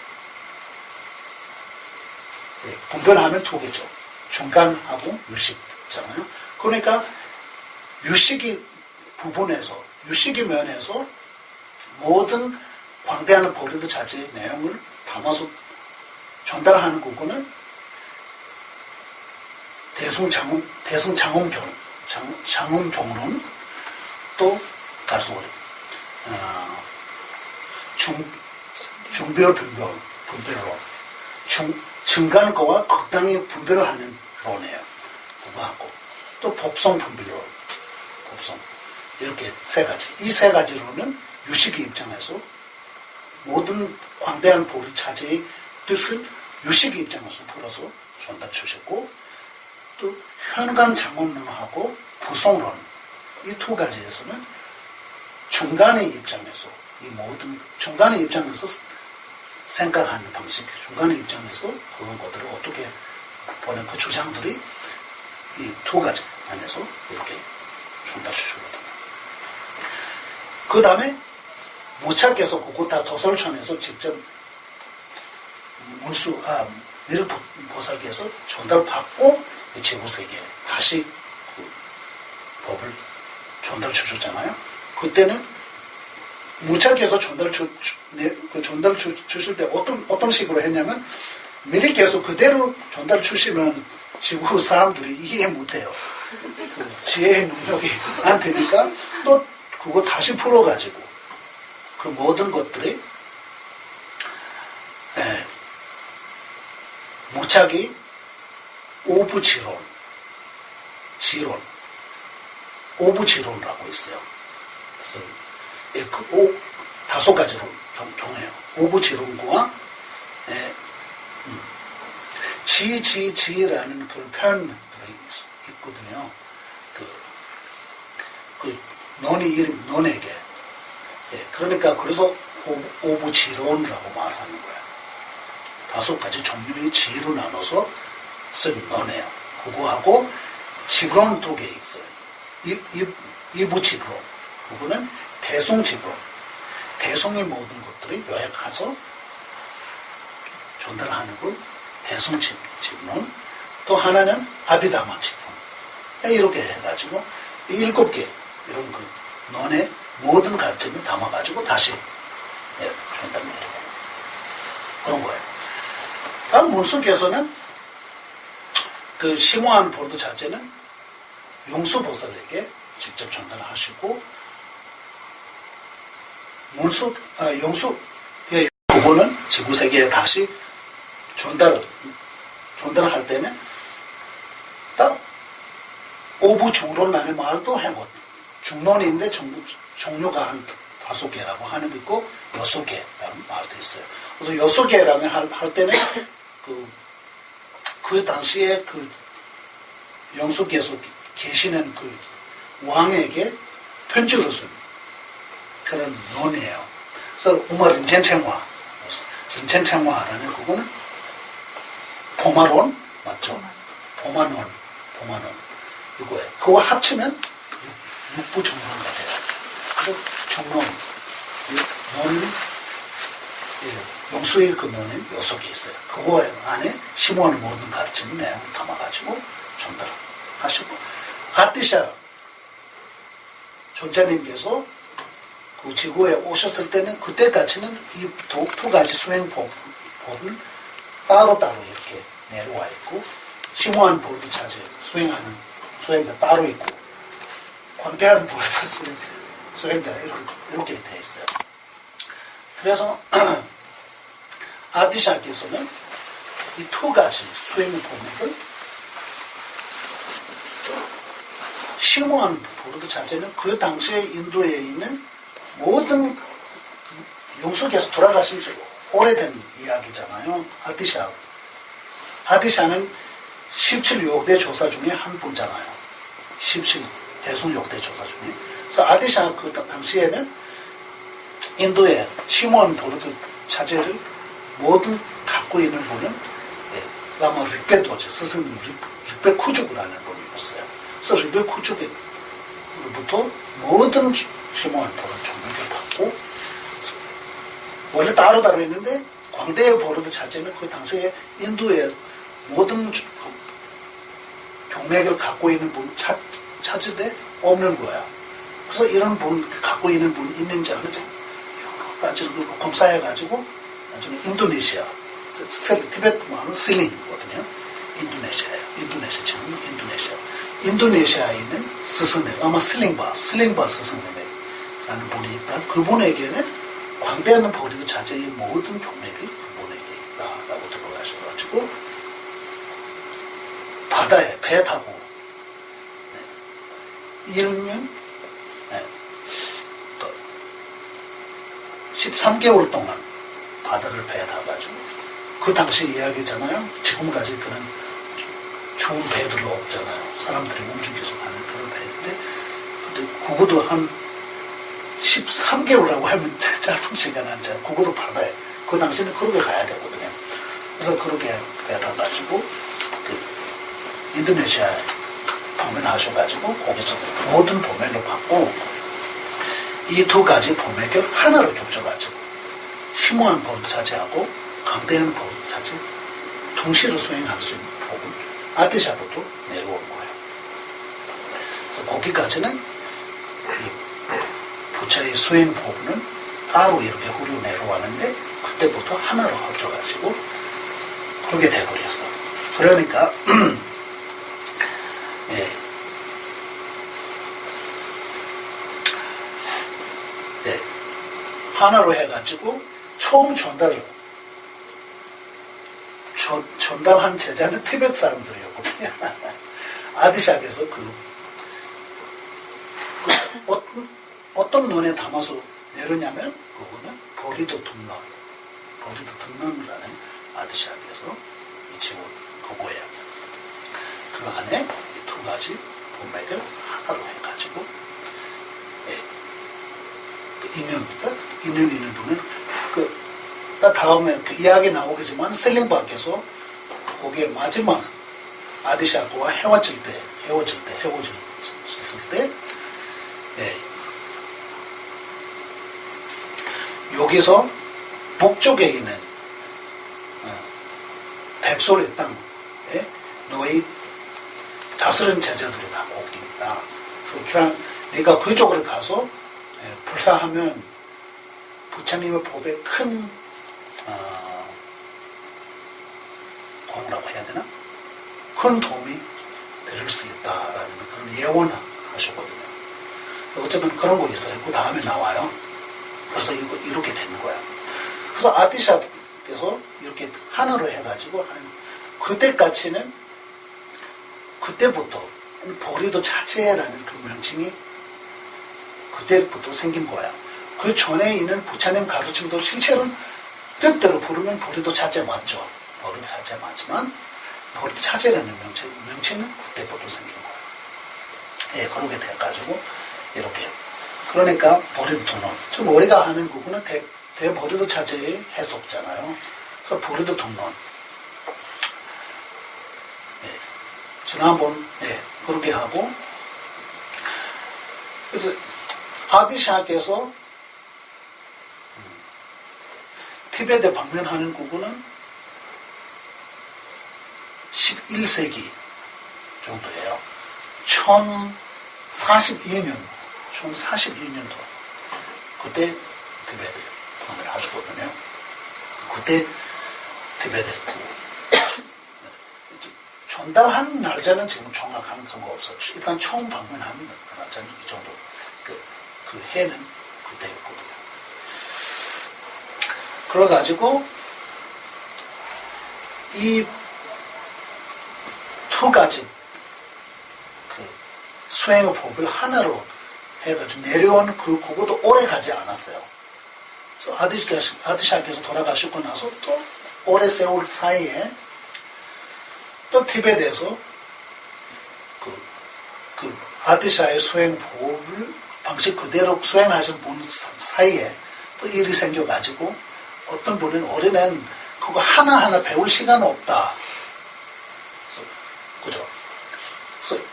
분별하면 두겠죠. 중간하고 유식잖아요. 그러니까 유식이 면에서 모든 광대하는 보리드 자체의 내용을 담아서 전달하는 부분은 장엄경론 또 가서 중별 분별론 증간거와 극당의 분별을 하는 론이에요. 그거 하고 또 법성 분별론 이렇게 세 가지. 이 세 가지로는 유식의 입장에서 모든 광대한 보리 차제의 뜻을 유식의 입장에서 풀어서 전달 주셨고 또 현관 장엄론하고 부성론 이 두 가지에서는 중간의 입장에서 중간의 입장에서 생각하는 방식, 중간의 입장에서 그런 것들을 어떻게 보는 그 주장들이 이 두 가지 안에서 이렇게 전달 주시거든요. 그 다음에 무착께서 그곳 다 도솔천에서 직접 미륵보살께서 전달받고 지구세계에 다시 그 법을 전달 주셨잖아요. 그때는 무차께서 전달 주실 때 어떤 식으로 했냐면 미륵께서 그대로 전달 주시면 지구 사람들이 이해 못해요. 그 지혜의 능력이 안 되니까 또 그거 다시 풀어가지고 그 모든 것들이 무차기 오부지론, 오부지론이라고 있어요. 그래서 그 5가지로 정해요. 오부지론과 지라는 그런 표현들이 있거든요. 그 논에게. 그러니까 그래서 오부지론이라고 말하는 거예요. 5가지 종류의 지로 나눠서 쓴 논이에요. 그거하고 지브론 2개 있어요. 이부지브론. 그거는 대승지브론. 대승의 모든 것들이 요약해서 전달하는 건 대승지브론. 또 하나는 아비다마 지브론. 이렇게 해가지고 7개 이런 그 논의 모든 가르침을 담아가지고 다시 전달해요. 그런 거예요. 다음 문수께서는 그 심오한 보르드 자체는 용수보살에게 직접 전달하시고 용수의 그거는 지구세계에 다시 전달할 때는 딱 오부중론라는 말도 하고 중론인데 종류가 한 5개라고 하는 게 있고 6개라는 말도 있어요. 그래서 6개라는 할 때는 그 당시에 그 영수께서 계시는 그 왕에게 편지를 쓴 그런 논이에요. 그래서 우마 린첸창화라는 그거는 포마론 맞죠? 포마논 이거예요. 그거 합치면 육부 중론가 돼요. 그래서 중론 논은 용수의 그 논은 6개 있어요. 그거 안에 심오한 모든 가르침을 내용을 담아가지고 전달하시고 아티샤 존자님께서 그 지구에 오셨을 때는 그때까지는 이 2가지 수행법은 따로따로 이렇게 내려와 있고 심오한 보르드 차제 수행자 따로 있고 광대한 보르드 수행자 이렇게 돼 있어요. 그래서 아티샤께서는 이 2가지 수행법을 심오한 보르드 자체는 그 당시에 인도에 있는 모든 용수께서 돌아가신 지 오래된 이야기잖아요. 아티샤는 17 조사 중에 한 분잖아요. 17 대승 6대 조사 중에. 그래서 아티샤 그 당시에는 인도의 심오한 보르드 자제를 모든 갖고 있는 분은 라마 릭베도제 스승 릭베 쿠죽이라는 분이었어요. 그래서 릭베 쿠죽으로부터 모든 심오한 보르드 종목을 받고 원래 따로 있는데 광대의 보르드 자체는 그 당시에 인도의 모든 경맥을 갖고 있는 분 찾을 없는 거야. 그래서 이런 분 갖고 있는 분 있는지 안 있는지 여러 가지 검사해가지고 나중에 인도네시아 티베트 말은 실링이거든요. 인도네시아 지금 인도네시아에 있는 스승님 아마 슬링바 스승님이라는 분이 있다. 그분에게는 광대하는 보르드 자체의 모든 종맥이 그분에게 있다라고 들어가셔가지고 바다에 배 타고 1년 13개월 동안 바다를 배에 타가지고 그 당시 이야기잖아요. 지금까지 그런 좋은 배들이 없잖아요. 사람들이 움직여서 가는 그런 배인데 근데 그것도 한 13개월이라고 하면 짧은 시간 아니잖아요. 그것도 바다에 그 당시에는 그렇게 가야 되거든요. 그래서 그렇게 배 타가지고 그 인도네시아에 방문하셔가지고 거기서 모든 보맥을 받고 이 2가지 보맥을 하나로 겹쳐가지고 심오한 보르드 자체하고 강대한 보르드 자체 상시로 수행할 수 있는 법은 아디샤부터 내려오는 거예요. 그래서 거기까지는 이 부처의 수행 법은 따로 이렇게 흐르 내려왔는데 그때부터 하나로 합쳐가지고 그렇게 돼버렸어. 그러니까 예. 네. 하나로 해가지고 처음 전달한 제자는 티베트 사람들이었거든요. 아디샥에서 어떤 논에 담아서 내려냐면 그거는 버리도 등론이라는 아디샥에서 이 지원 그거예요. 그 안에 이 두 가지 본맥을 하나로 해가지고 예. 인연 있는 분은 다음에 이야기 나오겠지만 셀링박에서 거기에 마지막 아디샤크와 헤어질 때 예. 여기서 북쪽에 있는 백솔의 땅에 너희 다스린 제자들이 다 거기 있다. 그래서 그냥 네가 그쪽으로 가서 불사하면 부처님의 법에 큰 공이라고 해야 되나? 큰 도움이 될 수 있다라는 그런 예언을 하셨거든요. 어쩌면 그런 거 있어요. 그 다음에 나와요. 그래서 이렇게 되는 거야. 그래서 아디샤께서 이렇게 하나로 해가지고 그때부터 보리도 자제라는 그 명칭이 그때부터 생긴 거야. 그 전에 있는 부처님 가르침도 실제로는 뜻대로 부르면 보리도 자제 맞죠. 보리도 자제 맞지만 보리도 자제라는 명칭은 그때부터 생긴 거야. 예, 그렇게 돼가지고 이렇게. 그러니까 보리도 등론. 지금 우리가 하는 부분은 대보리도 자제의 해석잖아요. 그래서 보리도 등론. 예, 지난번 그렇게 하고 그래서 아디샥에서 티베트에 방문하는 부분은 11세기 정도예요. 1042년도 그때 티베트에 방문하셨거든요. 그때 티베트에 전달한 날짜는 지금 정확한 거 없어요. 일단 처음 방문한 날짜는 이 정도. 그 해는 그때였거든요. 그래가지고 이 두 가지 수행의 법을 하나로 해가지고 내려온 그것도 오래 가지 않았어요. 그래서 아디샥에서 돌아가시고 나서 또 오래 세월 사이에 또 티베트에서 그 아디샤의 수행 법을 방식 그대로 수행하신 분 사이에 또 일이 생겨가지고 어떤 분은 올해는 그거 하나하나 배울 시간 없다. 그죠? 그래서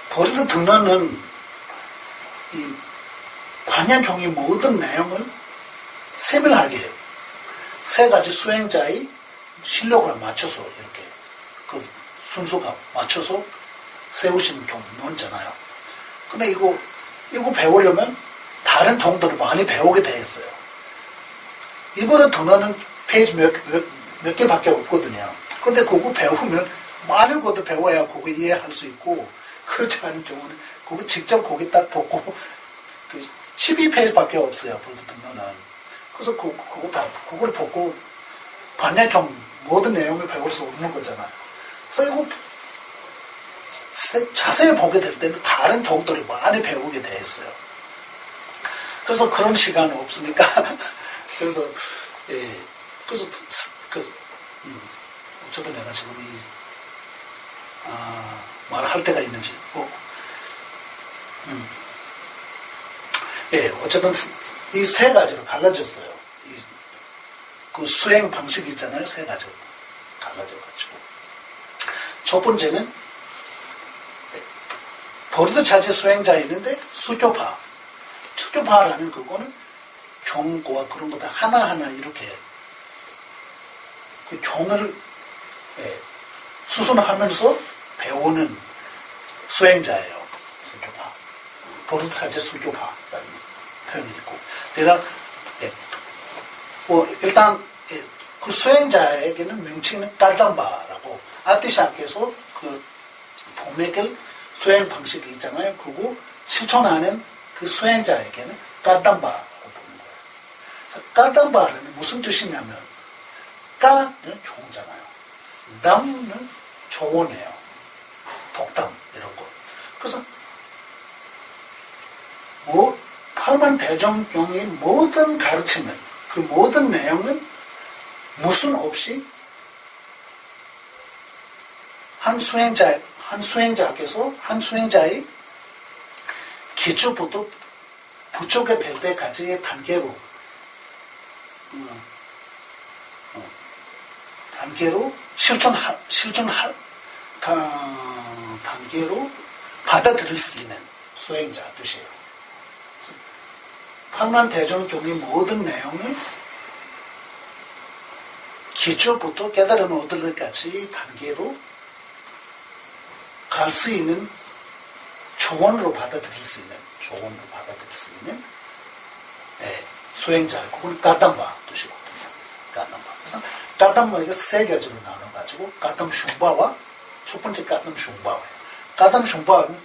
버리는 등론은 이 관념종의 모든 내용을 세밀하게 해요. 세 가지 수행자의 실력을 맞춰서 이렇게 그 순서가 맞춰서 세우시는 경우잖아요. 근데 이거 배우려면 다른 정도를 많이 배우게 돼 있어요. 이거를 등론은 페이지 몇 개밖에 없거든요. 근데 그거 배우면 많은 것도 배워야 그거 이해할 수 있고, 그렇지 않은 경우는 그거 직접 거기 딱 보고 12페이지밖에 없어요. 등론은. 그래서 그걸 보고 관념종 모든 내용을 배울 수 없는 거잖아요. 그래서 이거 자세히 보게 될 때는 다른 정도를 많이 배우게 돼 있어요. 그래서 그런 시간이 없으니까 그래서 어쩌다 내가 지금 말할 때가 있는지 어쨌든 이 세 가지로 갈라졌어요. 그 수행 방식이 있잖아요. 세 가지로 갈라져가지고 첫 번째는 버리도 자제 수행자 있는데 수교파라는 그거는 경과 그런 것들 하나하나 이렇게 그 경을 예, 수순하면서 배우는 수행자예요. 수교파. 보르타제 수교파라는 표현이 있고. 내가 예, 일단 예, 그 수행자에게는 명칭은 깔담바라고 아티샤께서 그 보맥을 수행 방식이 있잖아요. 그거 실천하는 그 수행자에게는 깔담바라고 부르는 거예요. 그래서 깔담바는 무슨 뜻이냐면 까는 좋은잖아요. 담은 조언해요. 독담 이런 거. 그래서 팔만대정경의 모든 가르침은 그 모든 내용은 무슨 없이 한 수행자께서 한 수행자의 기초부터 부처가 될 때까지의 단계로 단계로 받아들일 수 있는 수행자 뜻이에요. 팔만대정경의 모든 내용을 기초부터 깨달음 얻을 때까지 단계로 갈 수 있는 조언으로 받아들일 수 있는 수행자, 그건 까담바 뜻이거든요. 까담바. 그래서 까담바가 세 가지로 나눠가지고 까담 슝바와 첫 번째 까담 슝바예요. 까담 슝바는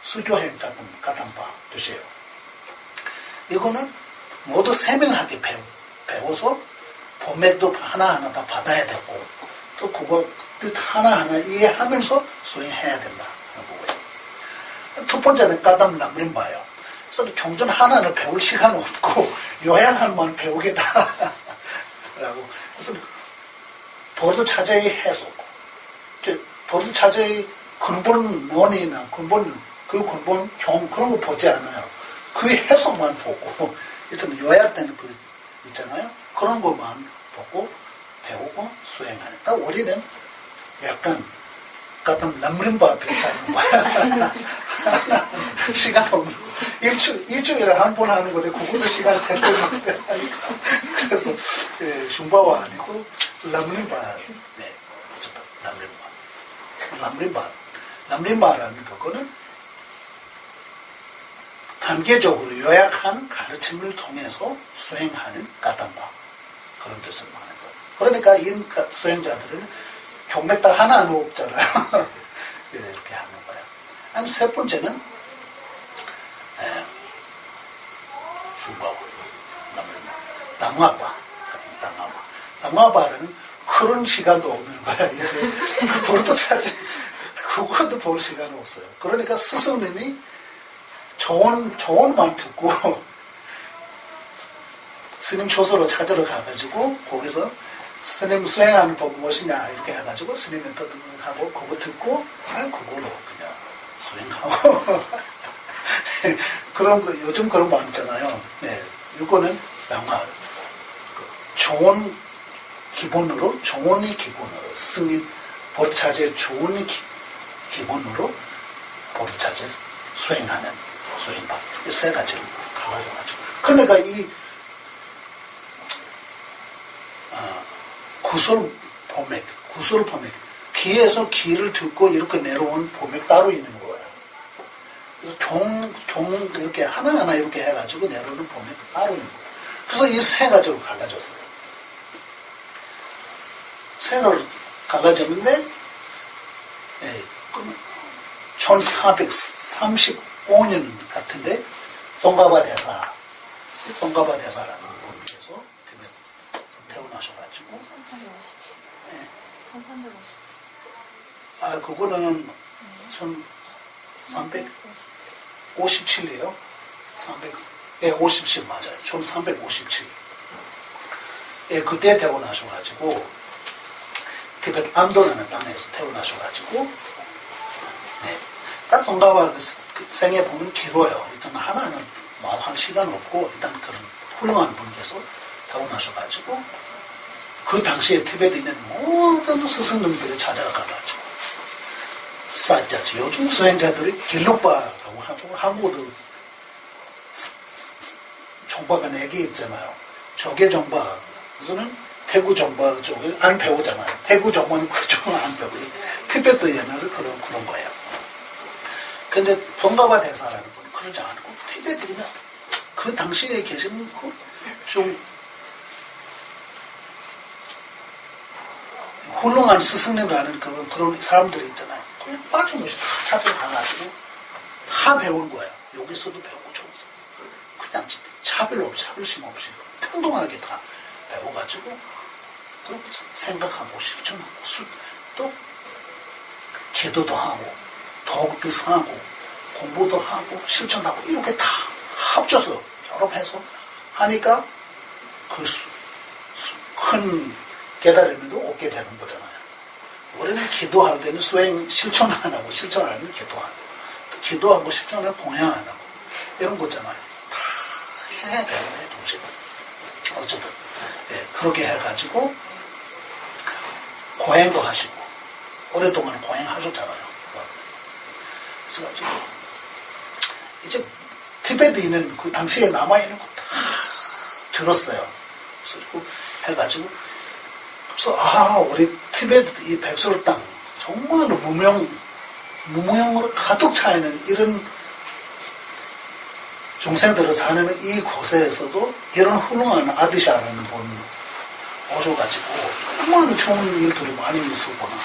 수교행 까담바 뜻이에요. 이거는 모두 세밀하게 배워서 보맥도 하나하나 다 받아야 되고 또 그거 뜻 하나하나 이해하면서 수행해야 된다. 두 번째는 까담 남림바예요. 그래서 경전 하나는 배울 시간 없고 요양한만 배우겠다. 라고. 그래서 보르차제의 해석, 보르차제의 근본 원이나 그 근본 경 그런 거 보지 않아요. 그 해석만 보고 좀 요약되는 그 있잖아요. 그런 것만 보고 배우고 수행하는. 우리는 약간 까담 남림바 비슷한 거야. 시간 없는 일주일에 한 번 하는 건데 그것도 시간 되는데 하니까 그래서 슝바와 아니고 남림바 어쨌든 남림바라는 그거는 단계적으로 요약한 가르침을 통해서 수행하는 까담바 그런 뜻을 말하는 거예요. 그러니까 이 수행자들은 경맥 딱 하나는 없잖아요. 이렇게 하는 거예요. 한 세 번째는 슈바와 남림바 당화바는 그런 시간도 없는 거야. 이제 그 볼도 찾지 그것도 볼 시간 없어요. 그러니까 스승님이 조언만 듣고 스님 초소로 찾으러 가가지고 거기서 스님 수행하는 법 무엇이냐 이렇게 해가지고 스님한테 하고 그거 듣고 그거로 그냥 수행하고 그런 거 요즘 그런 거 많잖아요. 네, 이거는 양말 조언이 기본으로 스승님 보르차제 조언이 기본으로 보르차제 수행하는 수행법 이 세 가지를 갈라져가지고 그러니까 이 구설 보맥 귀에서 귀를 듣고 이렇게 내려온 보맥 따로 있는 거예요. 그래서 종 이렇게 하나하나 이렇게 해가지고 내려오는 보맥 따로 있는 거예요. 그래서 이 세 가지로 갈라졌어요. 세 가지로 갈라졌는데 1435년 같은데 송가바 대사라는 분께서 태어나셔가지고 1350. 그거는 1357이에요. 57 맞아요. 1357. 그때 태어나셔가지고 티베트 암도라는 땅에서 태어나셔가지고 딱 송가바 생애 보면 길어요. 일단 하나는 할 시간 없고 일단 그런 훌륭한 분께서 태어나셔가지고 그 당시에 티베트에 있는 모든 스승님들이 찾아가 가지고 요즘 수행자들이 길룩바라고 하고 한국도 종바가 4개 있잖아요. 조계 종바 그래서는 대구 정보 쪽에 안 배우잖아요. 대구 정보는 그쪽은 안 배우고 티베트 연어를 그런 거예요. 근데 동가바 대사라는 분은 그러지 않고 티베트는 그 당시에 계신 좀 훌륭한 스승님이라는 그런 사람들이 있잖아요. 그냥 빠짐없이 다 찾아가가지고 다 배운 거예요. 여기서도 배우고 저기서 그냥 차별 없이 차별심 없이 평등하게 다 배워가지고 그렇게 생각하고 실천하고 또 기도도 하고 도덕도 하고 공부도 하고 실천하고 이렇게 다 합쳐서 결합해서 하니까 그 큰 깨달음에도 얻게 되는 거잖아요. 우리는 기도할 때는 실천 안 하고 실천 안 하면 기도하고 또 기도하고 실천을 공양 안 하고 이런 거잖아요. 다 해야 되는데 동시에 어쨌든 그렇게 해가지고 고행도 하시고 오랫동안 고행하셨잖아요. 그래가지고 이제 티베트에 있는 그 당시에 남아있는 거 다 들었어요. 그래서 해가지고 그래서 우리 티베트 이 백설 땅 정말로 무명으로 가득 차있는 이런 중생들을 사는 이 곳에서도 이런 훌륭한 아디샤라는 분 오셔가지고 정말 좋은 일들이 많이 있었구나.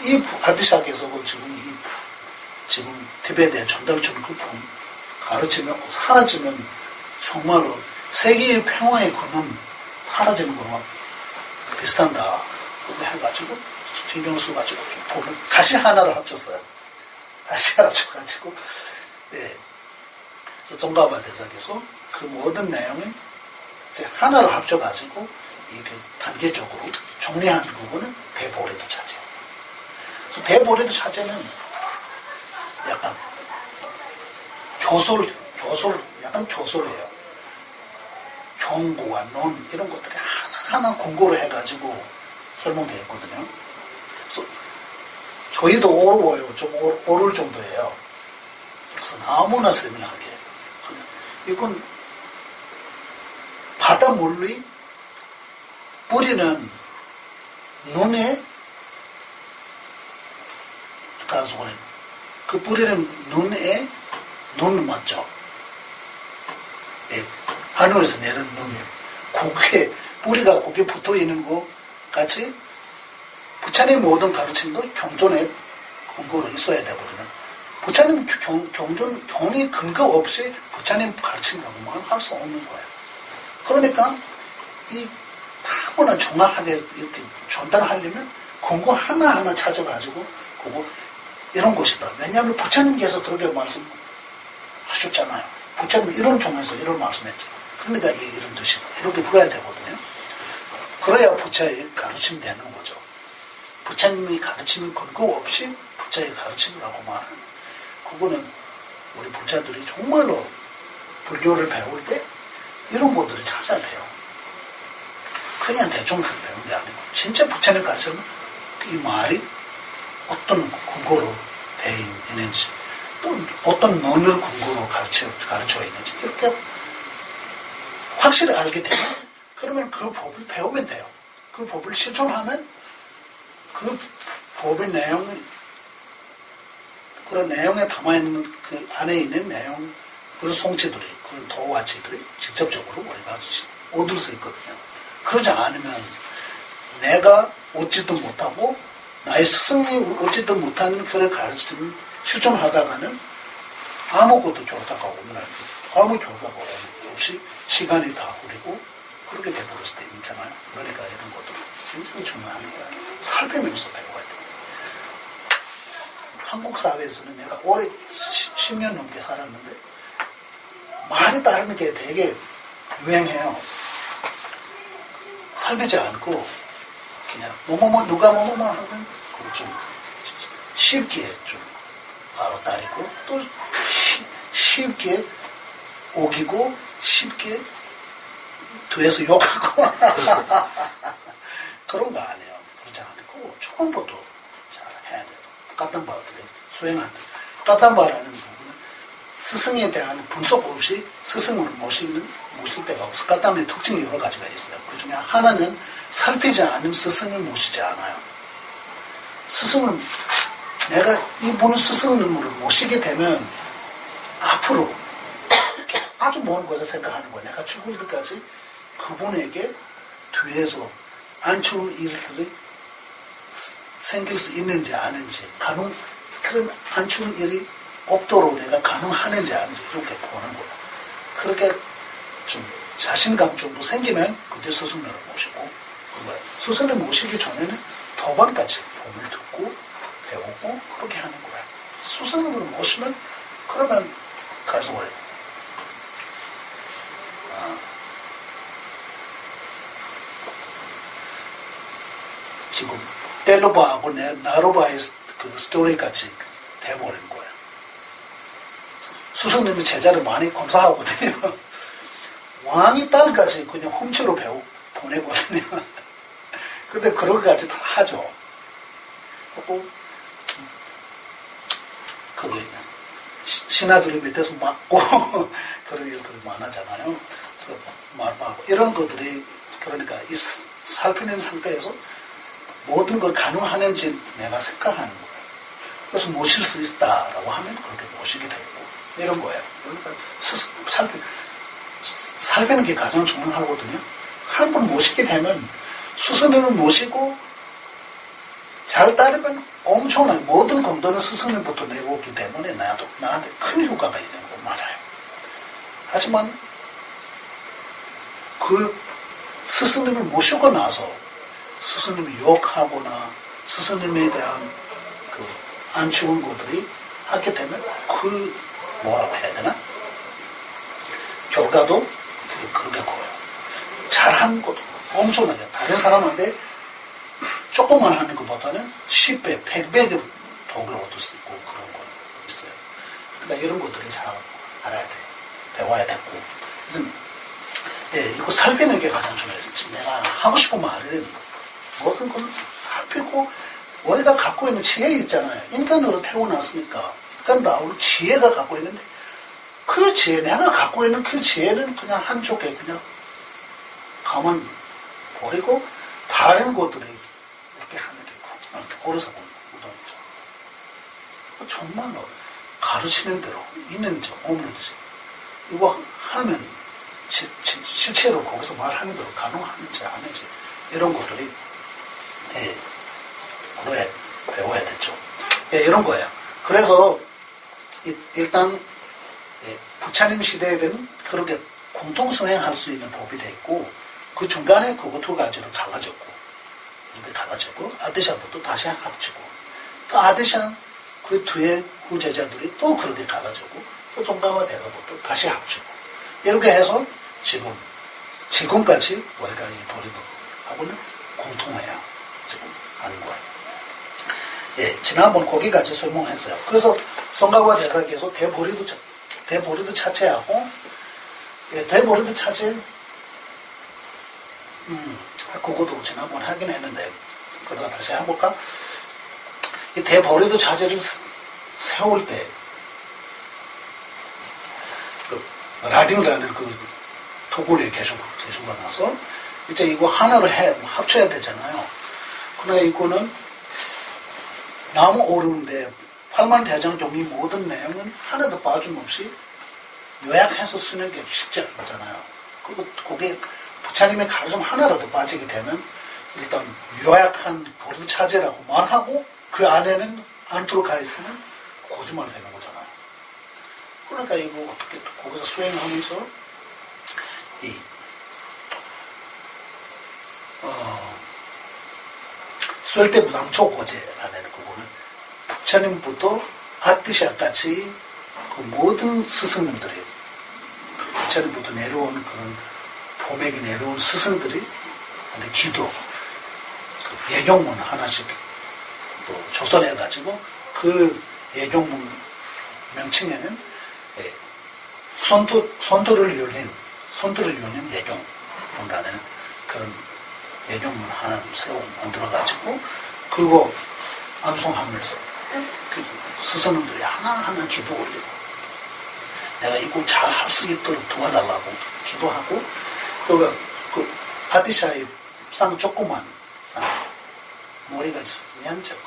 이 아디샤께서 지금 티베트에 전달주는 그 분 가르치면 사라지면 정말로 세계의 평화의 근원 사라지는 거와 비슷한다. 그렇게 해가지고 신경 써가지고 다시 하나를 합쳤어요. 다시 합쳐가지고 그래서 종가바 대사께서 그 모든 내용을 이제 하나로 합쳐가지고 이렇게 단계적으로 정리한 부분은 대보레도 차제. 그래서 대보레도 차제는 약간 약간 교솔이에요. 경고와 논 이런 것들이 하나하나 공고를 해가지고 설명되어 있거든요. 그래서 저희도 어려워요. 좀 어려울 정도예요. 그래서 너무나 세밀하게. 이건 바닷물이 뿌리는 눈에 그 뿌리는 눈 맞죠? 하늘에서 내린 눈. 뿌리가 고개 붙어 있는 것 같이 부처님 모든 가르침도 경전에 근거로 있어야 되거든요. 부처님 경이 근거 없이 부처님 가르침이라고만 할 수 없는 거예요. 그러니까 너무나 정확하게 이렇게 전달하려면 근거 하나하나 찾아가지고 이런 것이다. 왜냐하면 부처님께서 그렇게 말씀하셨잖아요. 부처님 이런 종에서 이런 말씀했잖아요. 그러니까 이런 뜻이다. 이렇게 풀어야 되거든요. 그래야 부처의 가르침이 되는 거죠. 부처님이 가르침이 근거 없이 부처의 가르침이라고 말하는 그거는 우리 부자들이 정말로 불교를 배울 때 이런 것들을 찾아야 돼요. 그냥 대충 배우는 게 아니고 진짜 부처님 가르치면 이 말이 어떤 근거로 되어 있는지 또 어떤 논을 근거로 가르쳐 있는지 이렇게 확실히 알게 되면 그러면 그 법을 배우면 돼요. 그 법을 실천하면 그 법의 내용을 그런 내용에 담아있는 그 안에 있는 내용 그런 성취들이 그런 도화치들이 직접적으로 우리가 얻을 수 있거든요. 그러지 않으면 내가 얻지도 못하고 나의 스승이 얻지도 못하는 그런 가르침을 실천하다가는 아무것도 결과가 없는 아무 결과가 없이 시간이 다 흐리고 그렇게 돼버릴 수도 있잖아요. 그러니까 이런 것도 굉장히 중요한 거예요. 살피면서 배워야 돼요. 한국 사회에서는 내가 오래 10년 넘게 살았는데 말이 다른 게 되게 유행해요. 살피지 않고 그냥 누가 뭐뭐 하면 그거 좀 쉽게 좀 바로 따르고 또 쉽게 오기고 쉽게 뒤에서 욕하고 그런 거 아니에요. 그렇지 않고 처음부터 잘 해야 돼요. 까땅바들이 수행한다. 까땅바라는 부분은 스승에 대한 분석 없이 스승을 모실 때가 없어. 까땀의 특징이 여러 가지가 있어요. 그 중에 하나는 살피지 않은 스승을 모시지 않아요. 내가 이분 스승을 모시게 되면 앞으로 아주 먼 것을 생각하는 거예요. 내가 죽을 때까지 그분에게 뒤에서 안 좋은 일들이 생길 수 있는지 아닌지, 그런 안 좋은 일이 없도록 내가 가능하는지 아닌지 이렇게 보는 거예요. 그렇게 좀 자신감 정도 생기면 그때 스승을 모시고, 스승을 모시기 전에는 도반까지 법을 듣고 배우고 그렇게 하는 거예요. 스승을 모시면 그러면 갈수록 지금 텔로바하고 나로바의 그 스토리 같이 돼버린 거예요. 스승님이 제자를 많이 검사하거든요. 왕이 딸까지 그냥 훔치로 보내거든요. 근데 그런 것까지 다 하죠. 그리고 거기 신하들이 밑에서 맞고 그런 일들이 많았잖아요. 그래서 말하고 이런 것들이, 그러니까 이 살피는 상태에서 모든 걸 가능하는지 내가 생각하는 거예요. 그래서 모실 수 있다라고 하면 그렇게 모시게 되고 이런 거예요. 그러니까 살피는 게 가장 중요하거든요. 한 번 모시게 되면 스승님을 모시고 잘 따르면 엄청나게 모든 공도는 스승님부터 내고 있기 때문에 나한테 큰 효과가 있는 거 맞아요. 하지만 그 스승님을 모시고 나서 스승님을 욕하거나 스승님에 대한 그 안 좋은 것들이 하게 되면 뭐라고 해야 되나? 결과도 되게 그렇게 커요. 잘하는 것도 엄청나게 다른 사람한테 조금만 하는 것보다는 10배, 100배 덕을 얻을 수 있고 그런 거 있어요. 그러니까 이런 것들이 잘 알아야 돼. 배워야 되고. 이거 살피는 게 가장 중요해요. 내가 하고 싶은 말은 모든 건 살피고 우리가 갖고 있는 지혜 있잖아요. 인간으로 태어났으니까 인간다운 지혜가 갖고 있는데 그 지혜, 내가 갖고 있는 그 지혜는 그냥 한쪽에 그냥 가만 버리고 다른 것들이 이렇게 하는 게 그냥 어려서 보는 거죠. 정말로 가르치는 대로 있는지 없는지 이거 하면 실제로 거기서 말하는 대로 가능한지 아닌지 이런 것들이 배워야 되죠. 이런 거예요. 그래서 일단 부처님 시대에는 그렇게 공통 수행할 수 있는 법이 돼 있고 그 중간에 그거 두 가지를 갈라졌고 이렇게 갈라졌고 아드샤부터 다시 합치고 또 아드샤 그 뒤에 후제자들이 또 그렇게 갈라졌고 또 종가화돼서부터 다시 합치고 이렇게 해서 지금까지 우리가 이 보리도하고는 공통해요. 지금 하는 거예요. 지난번 거기까지 설명했어요. 그래서 성가와 대사께서 대보리도 차체하고 대보리도 차체 그것도 지난번 하긴 했는데 그러다 다시 해볼까? 이 대보리도 차체를 세울 때 라딩이라는 그 토굴에 계시고 나서 이제 이거 하나로 합쳐야 되잖아요. 그러나 이거는 너무 어려운데 팔만대장경이 모든 내용은 하나도 빠짐없이 요약해서 쓰는 게 쉽지 않잖아요. 그리고 거기에 부처님의 가르침 하나라도 빠지게 되면 일단 요약한 보리차제라고 말하고 그 안에는 안으로 가 있으면 거짓말 되는 거잖아요. 그러니까 이거 어떻게 거기서 수행하면서 쓸데부당초고제라는 그거는 부처님부터 아뜨샤같이 그 모든 스승들이 부처님부터 내려온 그런 보맥이 내려온 스승들이 기도 그 예경문 하나씩 또 조선해가지고 그 예경문 명칭에는 손도를 열린 예경문이라는 그런 예경문 하나 만들어가지고 그거 암송하면서 그 스승님들이 하나하나 기도 올리고 내가 이거 잘 할 수 있도록 도와달라고 기도하고, 그 아디샤의 상 조그만 상, 머리가 얀적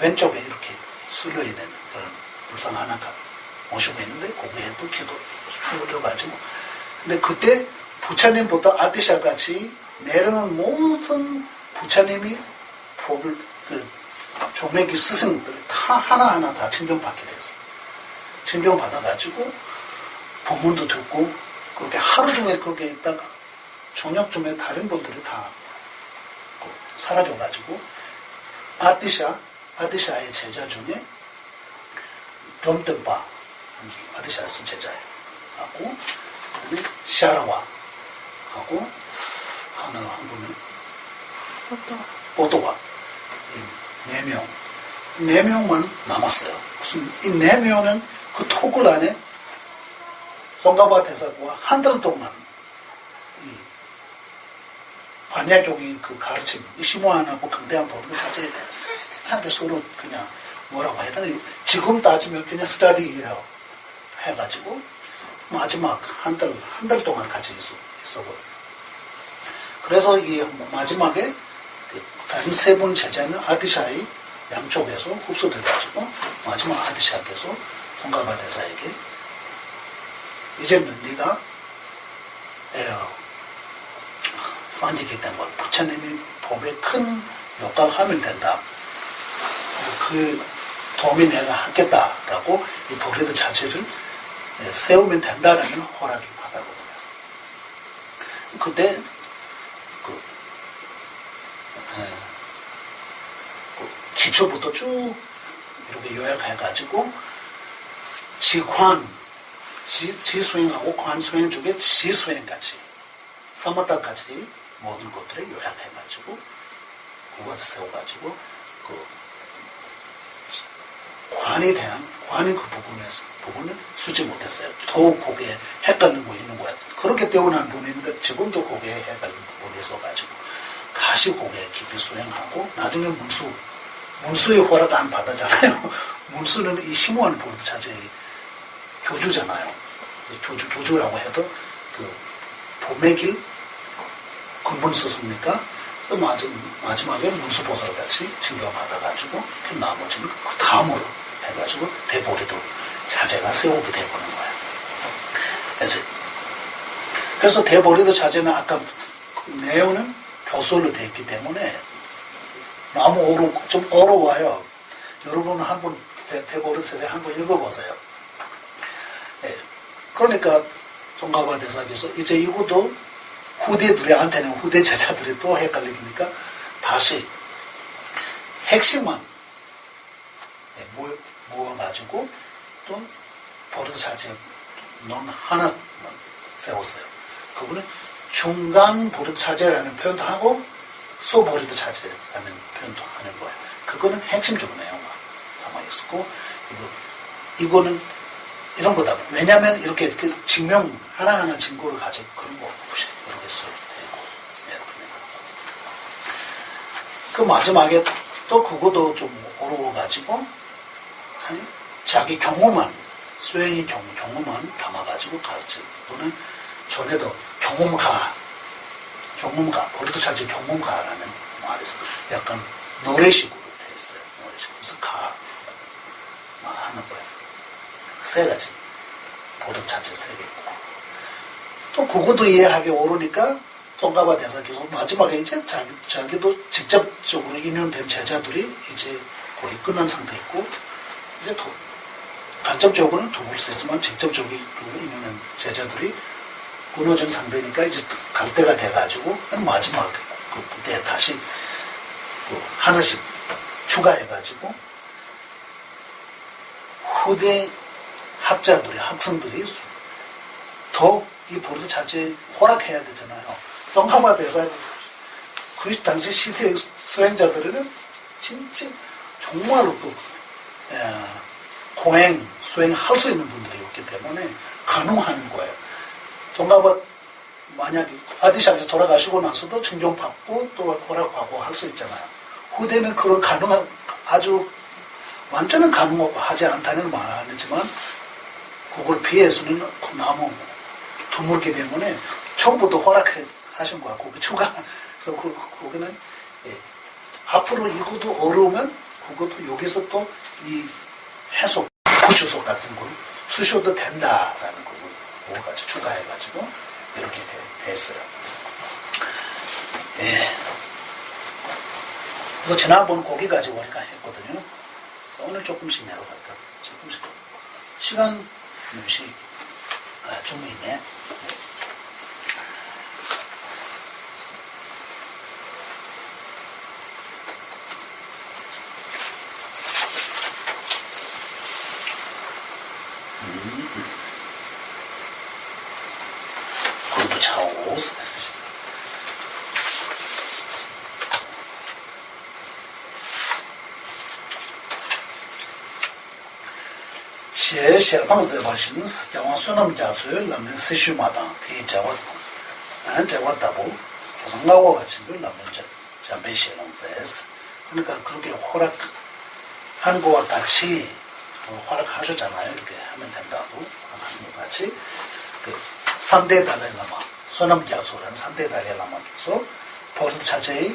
왼쪽에 이렇게 쓸려 있는 그런 불상 하나가 모시고 있는데 거기에도 기도 올려가지고, 근데 그때 부처님부터 아디샤 같이 내려오는 모든 부처님이 법을 조매기 스승들이 다 하나하나 다 친정받게 됐어요. 친정받아가지고 법문도 듣고 그렇게 하루 종일 그렇게 있다가 저녁쯤에 다른 분들이 다 사라져가지고 아디샤의 제자 중에 덤뜸바 아디샤 쓴 제자예요. 하고 샤라와 하고 한 분은 보도와 네 명만 남았어요. 무슨 이 네 명은 그 토굴 안에 송가바 대사가 한 달 동안 이 반야교기 그 가르침, 이 심오안하고 강대한 보도 자체에 쎄하게 서로 그냥 뭐라고 해야 되나, 지금 따지면 그냥 스터디예요. 해가지고 마지막 한 달 동안 같이 있었고, 그래서 이 마지막에 다른 세 분 제자는 아디샤의 양쪽에서 흡수돼가지고 마지막 아디샤께서 송가바 대사에게 이제는 네가 산지기 때문에 부처님이 법에 큰 역할을 하면 된다. 그래서 그 도움이 내가 하겠다라고 이 보리드 자체를 세우면 된다라는 허락이 받아거든요. 그때 기초부터 쭉 이렇게 요약해가지고 지수행하고 관수행 중에 지수행까지 사마타까지 모든 것들을 요약해가지고 그것을 세워가지고 그 관이 그 부분을 쓰지 못했어요. 더욱 거기에 헷갈리고 있는 거야. 그렇게 뛰어난 분인데 지금도 거기에 헷갈리는 부분이 있어가지고 다시 거기에 깊이 수행하고 나중에 문수의 허락 안 받았잖아요. 문수는 이 심오한 보르드 자체의 교주잖아요. 교주라고 해도 그 봄의 길 근본 스승니까 마지막에 문수보살 같이 징표받아가지고 그 나머지는 그 다음으로 해가지고 대보리도 자제가 세우게 되고는 거예요. 그래서 대보리도 자제는 아까 내용은 교설로 되어 있기 때문에 너무 좀 어려워요. 여러분 한번 대보리도 자제 한번 읽어보세요. 네. 그러니까 송가바 대사께서 이제 이것도 후대들한테는 후대 제자들이 또 헷갈리니까 다시 핵심만 모아가지고 또 보르드 자체 논 하나 세웠어요. 그거는 중간 보르드 자체라는 표현도 하고 소보르드 자체라는 표현도 하는 거예요. 그거는 핵심적인 내용만 담아 있었고, 이거는 이런 거다. 왜냐면 이렇게 증명 하나하나 증거를 가지고 그런 거 없이 이렇게 써도 되고, 그 마지막에 또 그것도 좀 어려워가지고 자기 경험만 수행의 경험만 담아가지고 가르치고, 또는 전에도 경험가 보르드 자체 경험가라는 말에서 약간 노래식으로 돼 있어요. 노래식. 그래서 가 말하는 거예요. 세 가지 보르드 자체 세 개 있고, 또 그것도 이해하기 어려우니까 송가바 대사께서 마지막에 이제 자기도 직접적으로 인연된 제자들이 이제 거의 끝난 상태 있고, 이제 간접적으로는 도울 수 있으면 직접적으로 인연된 제자들이 끊어진 상태니까 이제 갈 때가 돼가지고 마지막 그때 다시 하나씩 추가해가지고 후대 학생들이 더 이 보르드 자체에 허락해야 되잖아요. 송가바 대사 그 당시 시대의 수행자들은 진짜 정말로 수행할 수 있는 분들이었기 때문에 가능한 거예요. 송가바 만약에 아디샤에서 돌아가시고 나서도 증정받고 또 허락하고 할 수 있잖아요. 후대는 그런 아주 완전한 가능하지 않다는 말은 안 했지만 그걸 피해서는 그 나무 드물기 때문에 처음부터 허락하신 거야. 거기 추가. 그래서 거기는 예, 앞으로 이것도 어려우면 그것도 여기서 또 이 해석, 구주석 같은 걸 쓰셔도 된다라는 거를 그거까지 추가해가지고 이렇게 됐어요. 예. 그래서 지난번 거기까지 우리가 했거든요. 오늘 조금씩 내려갈까? 조금씩. 시간 몇시 좀 있네. 그것도 차오.写房子吧，形式，叫我说那么家出，那么持续嘛当，可以叫我，叫我打不，그래서 나와 같은 걸 남은 잠배写弄这是， 그러니까 그렇게 허락한 거와 같이 허락하셨잖아요. 이렇게 하면 된다고 하는 것 같이 그 3대 달라라마, 소남 자수라는 3대 달라라마께서 버릇 자체의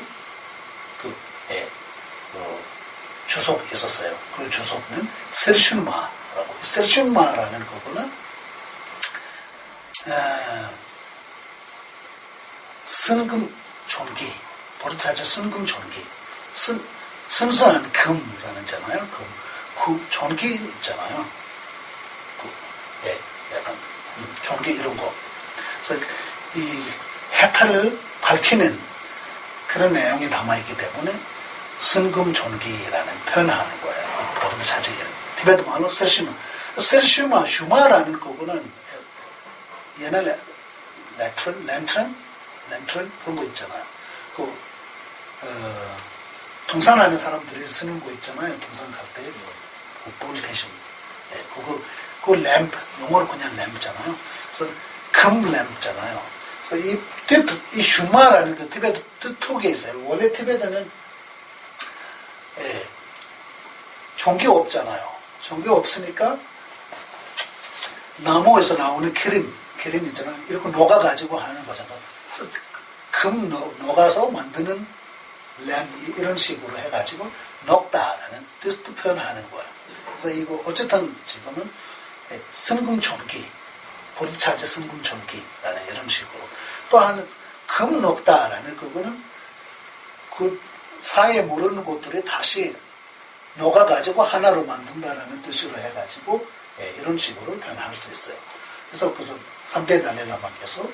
주석이 있었어요. 그 주석은 셀슌마. 셀슌마라는 거는 순금 존기, 버릇하자 순금 존기, 순수한 금이라는 잖아요. 금 존기 있잖아요. 약간 존기 이런 거. 그래서 이 해탈을 밝히는 그런 내용이 담아있기 때문에 순금 존기라는 표현하는 거예요. 버릇하자. 티베트 말로 셀시마. 셀시마, 슈마라는 거는 옛날에 랜트런 그런 거 있잖아요. 등산하는 사람들이 쓰는 거 있잖아요. 등산 갈 때, 볼 대신. 네, 그거 램프, 영어로 그냥 램프잖아요. 그래서 금 램프잖아요. 그래서 이 슈마라는 그 티베트 뜻속에 있어요. 원래 티베트는, 종기 없잖아요. 종기 없으니까 나무에서 나오는 기름 있잖아요. 이렇게 녹아가지고 하는 거잖아요. 그래서 금 녹아서 만드는 램 이런 식으로 해가지고 녹다라는 뜻도 표현하는 거예요. 그래서 이거 어쨌든 지금은 승금존기, 보리차지 승금존기라는 이런 식으로 또 하는 금 녹다라는 그거는 그 사이에 모르는 것들이 다시 녹아가지고 하나로 만든다라는 뜻으로 해가지고 이런 식으로 표현할 수 있어요. 그래서 그 3대 달레라마께서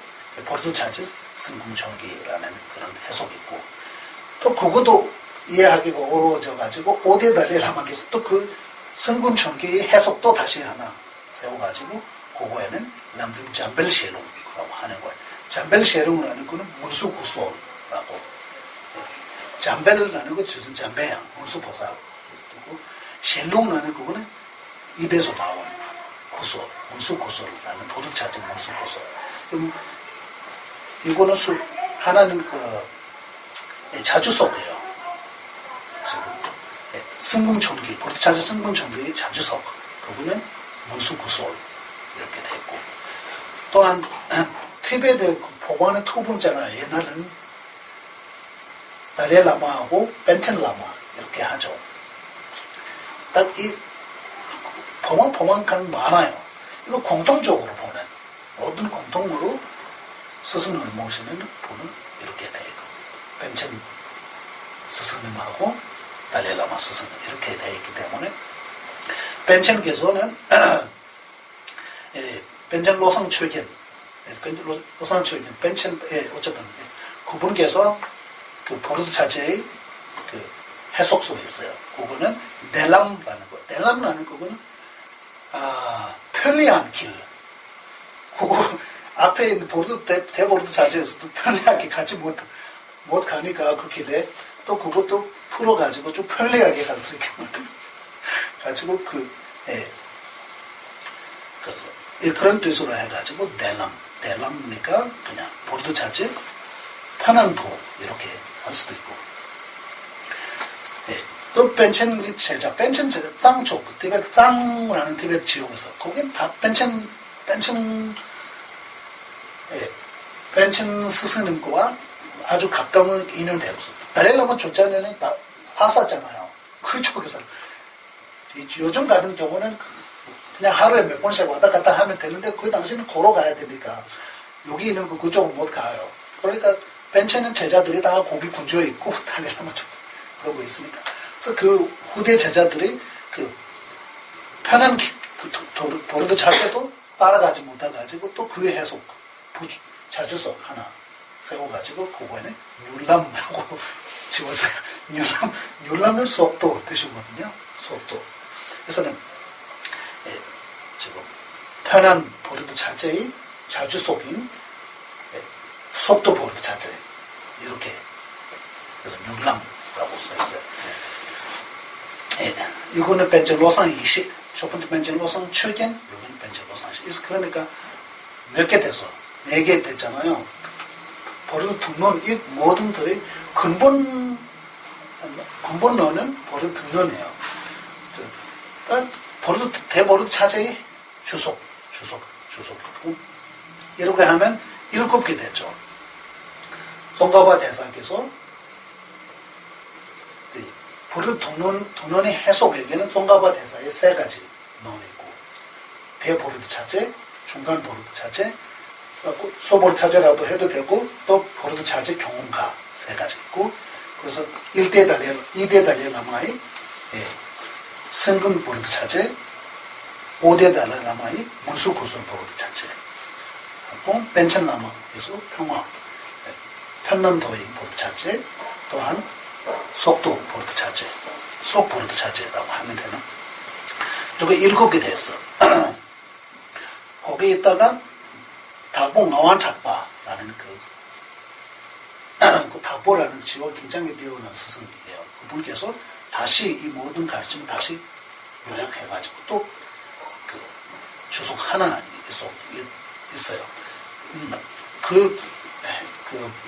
보르투차지 승금존기라는 그런 해석이 있고 또 그것도 이해하기가 어려워져가지고 5대 달레라마께서 또 그 승금존기의 해석도 다시 하나 세워가지고 그거에는 람림 잠벨셰룽이라고 하는 거예요. 잠벨셰룽이라는 거는 문수구솔라고 잠벨이라는 거 무슨 잠배양 문수보살 셰룽이라는 그거는 입에서 나온 구솔, 문수구솔이라는 보르차지 문수구솔. 이거는 하나는 자주석이에요. 지금 승금존기, 보르차지 승금존기의 자주석. 그거는 문수구솔 이렇게 됐고. 또한 티베트 보관의 토분잖아요. 옛날에는 달레라마하고 벤텐라마 이렇게 하죠. 딱 이 포만포만한 많아요. 이거 공통적으로 보는 모든 공통으로 스승을 모시는 분은 이렇게 돼 있고 벤첸 스승님하고 달레라마 스승님 이렇게 돼 있기 때문에 벤첸께서는 벤첸 로상 출견 벤첸 어쨌든 그분께서 그 보르투차지의 그 해석소에 있어요. 그거는 넬람라는 거. 넬람라는 거는 편리한 길. 그거 앞에 있는 대보르투차지에서도 편리하게 가지 못 가니까 그 길에 또 그것도 풀어가지고 좀 편리하게 갈 수 있게 가지고 그래서 그런 뜻으로 해가지고 넬람이니까 그냥 보르투차지 편한 도 이렇게 할 수도 있고. 또 벤첸 제자, 벤첸 제자, 짱족, 티베트 짱라는 티베트 지역에서, 거긴 다 벤첸 스승님과 아주 가까운 인연 되었어. 달라이라마 존자는 다 하사잖아요. 그쪽에서. 요즘 같은 경우는 그냥 하루에 몇 번씩 왔다 갔다 하면 되는데, 그 당시는 걸어가야 되니까, 여기 있는 그쪽은 못 가요. 그러니까, 벤첸은 제자들이 다 거기 군주에 있고, 달라이라마 존자, 그러고 있으니까. 그래서 그 후대 제자들이 그 편한 도르드 자체도 따라가지 못해가지고, 또 그의 해석, 자주석 하나 세워가지고, 그거에는 율람이라고 지웠어요. 율람은 속도 뜻이거든요. 속도. 그래서는, 지금, 편한 보르드 자체의 자주속인 속도 보르드 자체. 이렇게. 그래서 율람이라고 써있어요. 이거는 벤젤로상 20, 첫 번째 벤젤로상 최근, 이거는 벤젤로상 20. 그러니까 몇 개 됐어? 4개 됐잖아요. 보르드 등론, 이 모든들이 근본론은 보르드 등론이에요. 대보르드 차제의 주석이고, 이렇게 하면 7개 됐죠. 송가바 대사께서 보르드 등론의 해석에게는 송가바 대사의 3가지 논이 있고, 대보르드 차제, 중간 보르드 차제, 소보르드 차제라도 해도 되고, 또 보르드 차제 경운가 3가지 있고, 그래서 1대 달레라마의 승근 보르드 차제, 5대 달레라마의 문수구술 보르드 차제, 그리고 벤첸라마에서 편남도의 보르드 차제, 또한 속도 보르드 차제, 속 보르드 차제라고 하면 되나? 이렇게 7개 됐어. 거기에 있다가 다보 나완착바라는 그 다보라는 지와 굉장히 뛰어난 스승이에요. 그분께서 다시 이 모든 가르침을 다시 요약해가지고 또 그 주석 하나 있어요. 그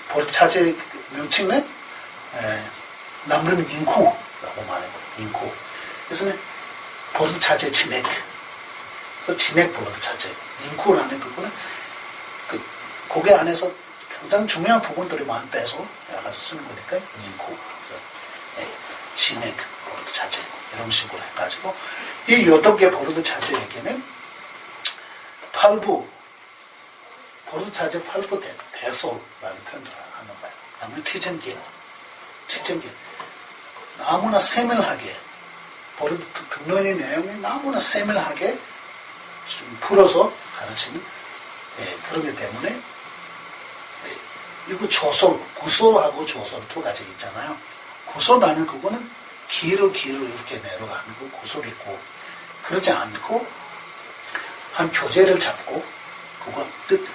보르드 차제 명칭은 남름 인쿠라고 말해요. 인쿠. 그래서 보르드 차제 진액. 그래서 진액 보르드 차제. 인쿠라는 그거는 고개 안에서 굉장히 중요한 부분들이 많이 빼서 약간 쓰는 거니까 인쿠. 그래서 진액 보르드 차제 이런 식으로 해가지고 이 8개 보르드 차제에게는 8부 보르드 차제 8부 대소라는 표현을 하는 거예요. 그다음에 치전기 너무나 세밀하게 보르드 등론의 내용이 너무나 세밀하게 좀 풀어서 가르치는 그러기 때문에 이거 구솔하고 조솔 2가지 있잖아요. 구솔하는 그거는 길로 이렇게 내려가는 거 구솔이고, 그러지 않고 한 교재를 잡고 그거 뜻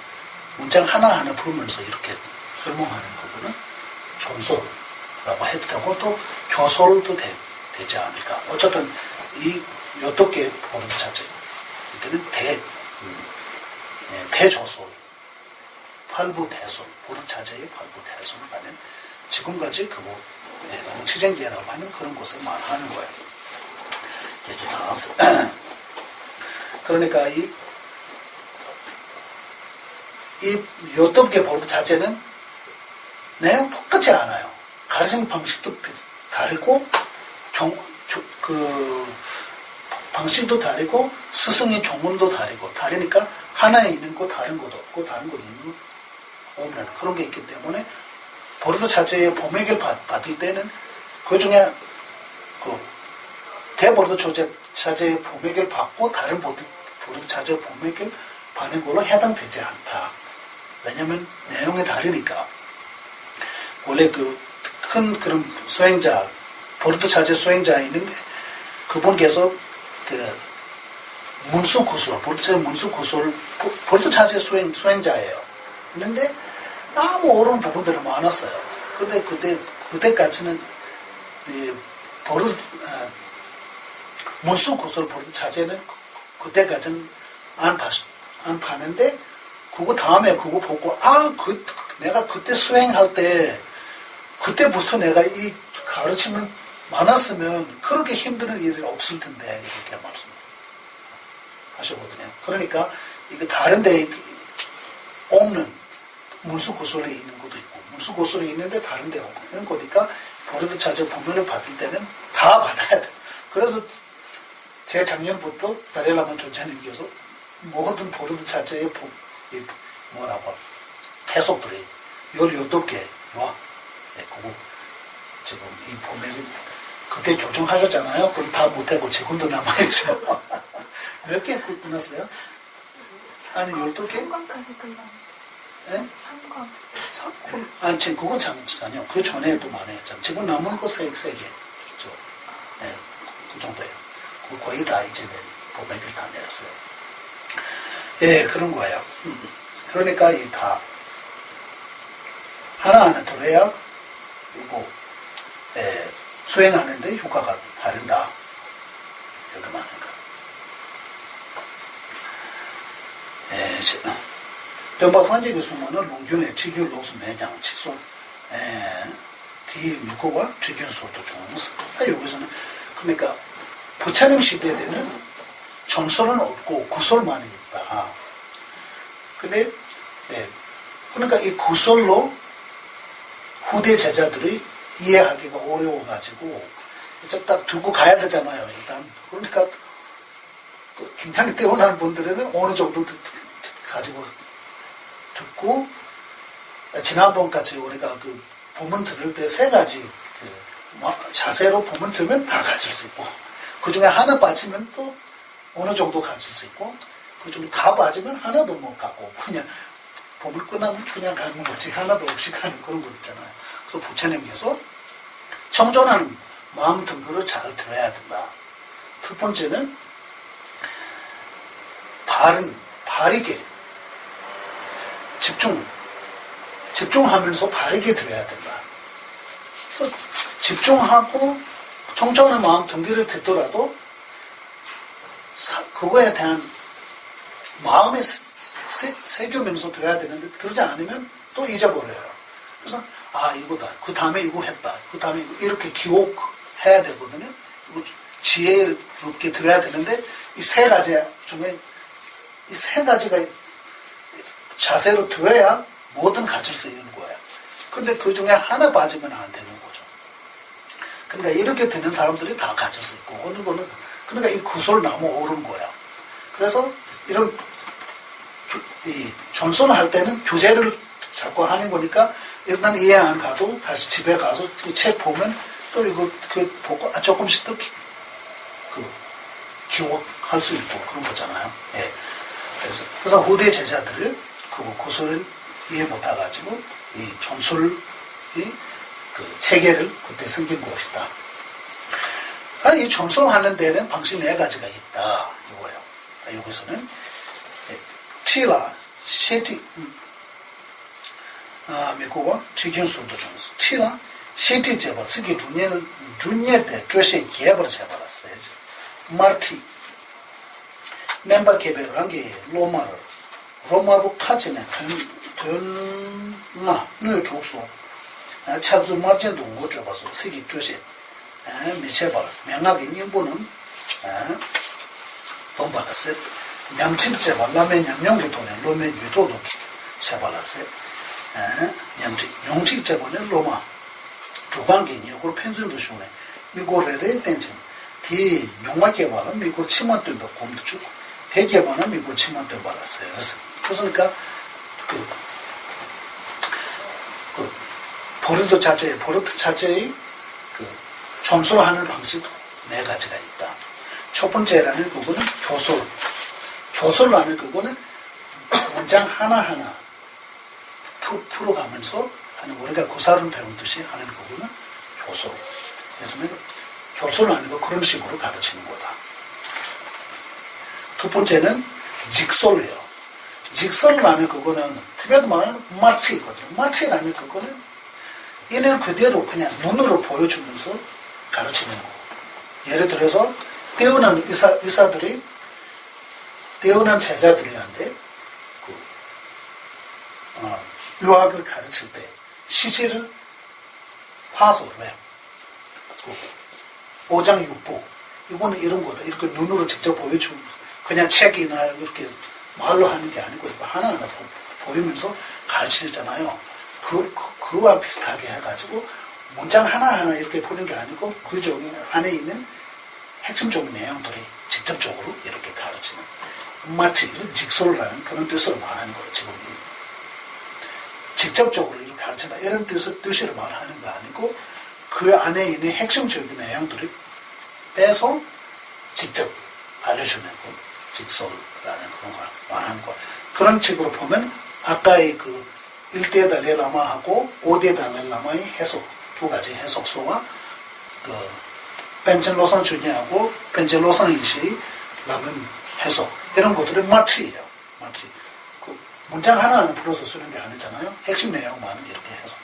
문장 하나하나 풀면서 이렇게 설명하는 거는 존솔라고 해도 되고, 또 교솔도 되지 않을까. 어쨌든 이 8개 보르드 차제 이렇게는 대조솔 8부 대솔 보르드 차제의 8부 대솔을 가는 지금까지 그거 치전기라고 하는 그런 곳을 말하는 거예요. 제주 나왔어. 그러니까 이 8개 보르드 차제는 내용 똑같지 않아요. 가르치는 방식도 다르고 방식도 다르고 스승의 교문도 다르니까 하나에 있는 거 다른 것도 없고 다른 곳에 있는 거 없는 그런 게 있기 때문에 보르드 차제의 보맥을 받을 때는 그 중에 대보르드 차제의 보맥을 받고 다른 보르드 차제의 보맥을 받는 걸로 해당되지 않다. 왜냐면 내용이 다르니까. 원래 큰 그런 수행자, 보르드 차제 수행자 있는데 그분께서 문수구술, 보르드 차제 문수구술, 보르드 차제 수행자예요. 그런데 너무 어려운 부분들이 많았어요. 그런데 그때까지는 문수구술 보르드 차제는 그때까지는 안 파는데 그거 다음에 그거 보고 내가 그때 수행할 때 그때부터 내가 이 가르침을 많았으면 그렇게 힘든 일이 없을 텐데 이렇게 말씀하셨거든요. 그러니까 이게 다른 데 없는 문수고설에 있는 것도 있고 문수고설에 있는데 다른 데 없는 거니까 보르드 차제 법문을 받을 때는 다 받아야 돼. 그래서 제가 작년부터 다레라마 존자님께서 모든 보르드 차제의 뭐라고 해석들이 18개 와. 네, 그거 지금 이 보면은 그때 조정하셨잖아요. 그럼 다 못하고 지금도 남아있죠. 몇 개 끝났어요? 아니 12개? 3권까지 끝났어요. 네? 3권. 3권? 아니 지금 그건 아니요. 그 전에도 많이 했잖아요. 지금 남은 거 3개. 네, 그 정도예요. 거의 다 이제 보맥을 다 내렸어요. 예, 그런 거예요. 그러니까 이 다 하나하나 들어야 이거 수행하는데 효과가 다른다. 이렇게 말하는 거예요. 변바산지 교수만은 롱균의 지균 로스 매장 치솔 뒤 미국과 지균 소도 중스. 여기서는 그러니까 부처님 시대에는 전설은 없고 구설만 있다. 근데 그러니까 이 구설로 후대 제자들이 이해하기가 어려워가지고 이제 딱 두고 가야 되잖아요. 일단 그러니까 굉장히 뛰어난 분들은 어느 정도 가지고 듣고 지난번까지 우리가 그 보문 들을 때 3가지 자세로 보문 들으면 다 가질 수 있고 그 중에 하나 빠지면 또 어느 정도 가질 수 있고 그 중에 다 빠지면 하나도 못 가고 그냥 보문 끝나면 그냥 가는 거지 하나도 없이 가는 그런 거 있잖아요. 그래서 부처님께서 청존하는 마음 등거를 잘 들어야 된다. 첫 번째는 바르게 집중하면서 바르게 들어야 된다. 그래서 집중하고 청존하는 마음 등거를 듣더라도 그거에 대한 마음에 새기면서 들어야 되는데 그러지 않으면 또 잊어버려요. 그래서 이거다. 그 다음에 이거 했다. 그 다음에 이렇게 기억해야 되거든요. 이거 지혜롭게 들어야 되는데 이 3가지 중에 이 3가지가 자세로 들어야 뭐든 가질 수 있는 거예요. 근데 그 중에 하나 빠지면 안 되는 거죠. 그러니까 이렇게 되는 사람들이 다 가질 수 있고 어느 거는 그러니까 이 구설 너무 옳은 거예요. 그래서 이런 이 전선할 때는 교재를 자꾸 하는 거니까 일단 이해 안 가도 다시 집에 가서 책 보면 또 이거 보고 조금씩 또 기억할 수 있고 그런 거잖아요. 예. 그래서 후대 제자들을 그 구설을 이해 못 해가지고 이 전술이 그 체계를 그때 숨긴 것이다. 이 전술하는 데는 방식 4가지가 있다 이거예요. 여기서는 치라 시티 미국어 지균술도 중에서 치라 시티 제법 쓰기 중년 때 조시 개발을 해버렸어요. 마르티 멤버 개발을 한 게 로마로 카지네 돈나 너 주소 차주 마르젠 동고 잡아서 쓰기 조시 미체발 명하게 님보는 돈 받았어요. 냠집 제발 라면 냠용기 돈에 로면 유도도 제발았어요. 냠집 용직 제발에 로마 주방기 니고 펜션도 쇼네 미고레레 땡진 디 용마게 와라 미고 치만 돈도 곰도 주고 대게 와라 미고 치만 돈 받았어요. 그러니까 보르드 자체의 전술하는 방식도 4가지가 있다. 첫 번째라는 그거는 교술라는 그거는 문장 하나하나 풀어가면서 하는 우리가 고사를 배우듯이 하는 그거는 교술. 그래서 교술라는 거 그런 식으로 가르치는 거다. 두 번째는 직설이에요. 직설라는 그거는 티베트 말하는 마치거든요. 마치라는 그거는 얘는 그대로 그냥 눈으로 보여주면서 가르치는 거. 예를 들어서 뛰어난 의사들이 뛰어난 제자들한테 유학을 가르칠 때 시제를 화소로 해요. 오장육부. 이거는 이런 거다. 이렇게 눈으로 직접 보여주고, 그냥 책이나 이렇게 말로 하는 게 아니고, 이거 하나하나 보이면서 가르치잖아요. 그와 비슷하게 해가지고, 문장 하나하나 이렇게 보는 게 아니고, 그 종이 안에 있는 핵심적인 내용들이 직접적으로 이렇게 가르치는. 마치 직설이라는 그런 뜻으로 말하는 거예요, 지금. 직접적으로 이렇게 가르친다. 이런 뜻으로 말하는 거 아니고, 그 안에 있는 핵심적인 내용들을 빼서 직접 알려주는 거. 직설이라는 그런 걸 말하는 거. 그런 식으로 보면, 아까의 그 1대 달레라마하고 5대 달레라마의 해석, 두 가지 해석서와 그 벤젤로선 주니하고 벤젤로선 이시의 라는 해석, 이런 것들은 마치예요. 마치. 그 문장 하나하나 풀어서 쓰는 게 아니잖아요. 핵심 내용만 이렇게 해서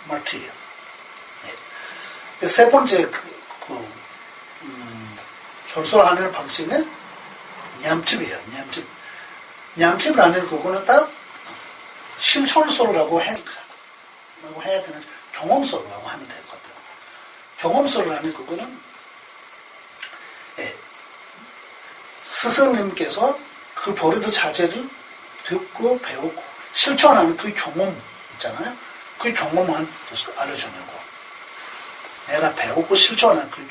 마치예요. 네. 세 번째 전설하는 방식은 냠집이에요. 냠집. 냠집이라는 그거는 딱 실천서라고 해야 되는 경험서라고 하면 될 것 같아요. 경험서라는 그거는 스승님께서 그 버리드 자제를 듣고 배우고 실천하는 그 경험 있잖아요. 그 경험만 알려주는 거. 내가 배우고 실천하는 그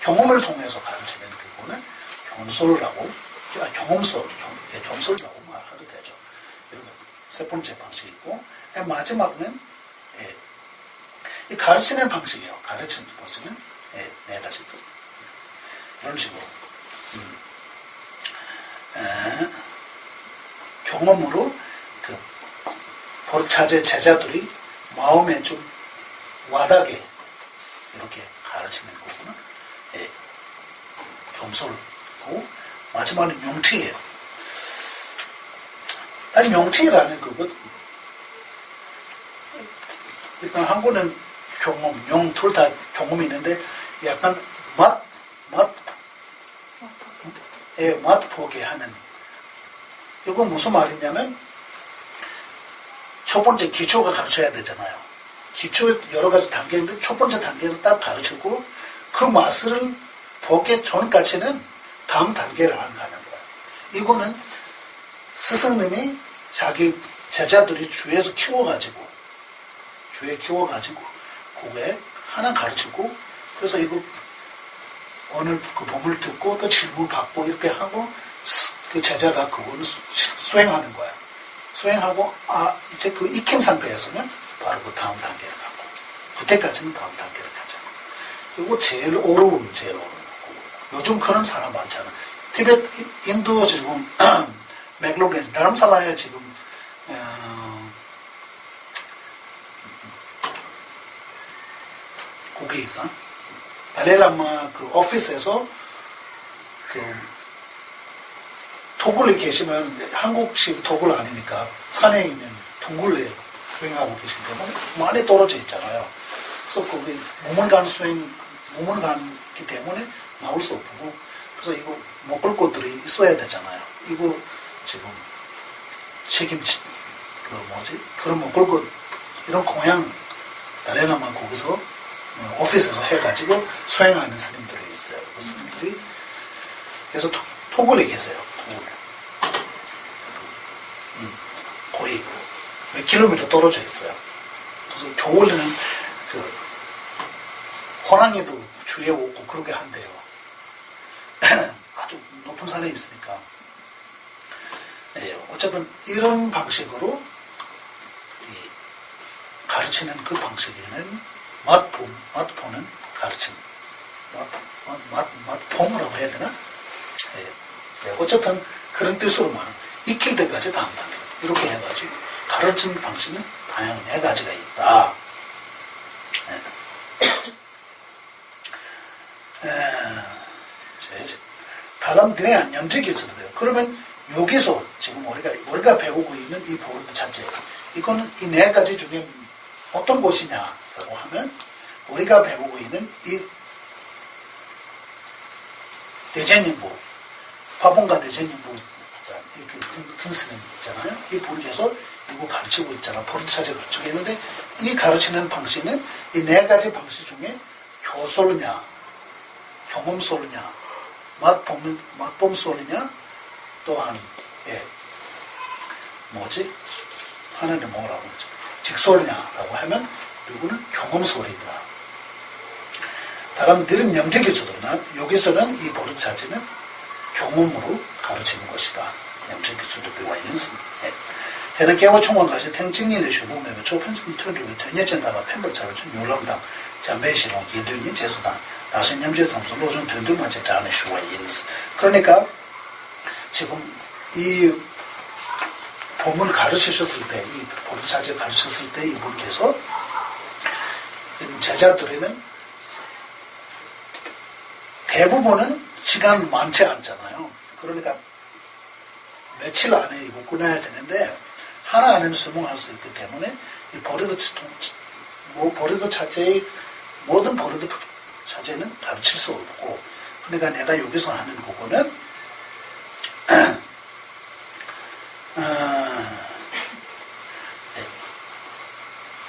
경험을 통해서 가르치는 그거는 경험서라고 말해도 되죠. 이런 세 번째 방식이 있고, 마지막은 이 가르치는 방식이에요. 가르치는 방식은 네 가지. 이런 식으로. 경험으로 그 버릇차제 제자들이 마음에 좀 와닿게 이렇게 가르치는 거구나. 겸손하고 마지막은 용치예요. 아니 용치라는 그것 일단 한국은 경험, 용 둘 다 경험이 있는데 약간 맛 보게 하는. 이건 무슨 말이냐면 첫 번째 기초가 가르쳐야 되잖아요. 기초 여러 가지 단계인데 첫 번째 단계를 딱 가르치고 그 맛을 보기 전까지는 다음 단계를 안 가는 거예요. 이거는 스승님이 자기 제자들이 주위에서 키워가지고 그게 하나 가르치고, 그래서 이거 오늘 그 법을 듣고 또 질문 받고 이렇게 하고 그 제자가 그거를 수행하는 거야. 수행하고 이제 그 익힌 상태에서는 바로 그 다음 단계를 가고, 그때까지는 다음 단계를 가잖아. 이거 제일 어려운 거고. 요즘 그런 사람 많잖아. 티베트, 인도 지금 맥로겐 다람살라에 지금 거기 있어. 달레라마 그 오피스에서 그 토굴에 계시면 한국식 토굴 아니니까 산에 있는 동굴에 수행하고 계시기 때문에 많이 떨어져 있잖아요. 그래서 거기 몸을 가기 때문에 나올 수 없고, 그래서 이거 먹을 것들이 있어야 되잖아요. 이거 지금 책임지 그런 먹을 것 이런 공양 달레라마 거기서 오피스에서 해가지고 수행하는 스님들이 있어요. 그 스님들이 그래서 토굴에 계세요. 거의 몇 킬로미터 떨어져 있어요. 그래서 겨울에는 그 호랑이도 주위에 오고 그렇게 한대요. 아주 높은 산에 있으니까. 어쨌든 이런 방식으로 가르치는 그 방식에는 맛보는 가르침, 맛봄이라고 해야 되나? 어쨌든 그런 뜻으로 말은 익힐 때까지 다음 단계 이렇게 해가지고 가르치는 방식은 다양한 네 가지가 있다. 다른 등에 안념적이 있어도 돼요. 그러면 여기서 지금 우리가 배우고 있는 이 보르드 자체, 이거는 이 네 가지 중에 어떤 것이냐라고 하면 우리가 배우고 있는 이 대제님부, 화본가 대제님부 큰 스님 있잖아요. 이 분께서 이거 가르치고 있잖아. 보르드 자체 가르치고 있는데 이 가르치는 방식은 이 네 가지 방식 중에 교솔냐 경험소리냐, 맛봄소리냐, 또한, 하나는 뭐라고 하죠? 직소리냐라고 하면, 누구는 경험소리입니다. 다른 들은 염제기초도나, 여기서는 이 버릇 자체는 경험으로 가르치는 것이다. 염제기초도 배워 있습니다. 해는 깨워 총괄까지 탱증인의 쇼룸에 초편성 틀리고 되냐전다가 펜벌차를 좀 요람당 장배시롱 예dun이 제수당 다시 염제 삼수 로전 든든만 제자는 쇼와 인스. 그러니까 지금 이 본문 가르치셨을 때, 이 버릇 자체 가르쳤을 때 이분께서 제자들에는 대부분은 시간 많지 않잖아요. 그러니까 며칠 안에 이거 끝나야 되는데 하나 안에는 설명할 수 있기 때문에 이 버릇 자체의 모든 버릇 자체는 가르칠 수 없고, 그러니까 내가 여기서 하는 그거는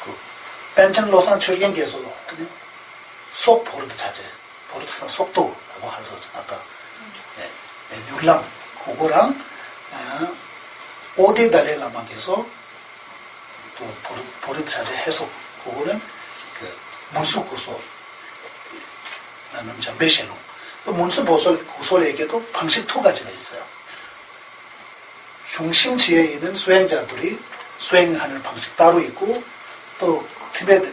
그 벤천로산 철경계에서 속 버릇 자체, 버릇상 속도라고 하죠. 아까 율람 그거랑 오대 달레라마께서 또 버릇 자체 해석 그거는 그 문수 구설 나는 전배시로 문수 구설에게도 방식 두 가지가 있어요. 중심지에 있는 수행자들이 수행하는 방식 따로 있고, 또 티베트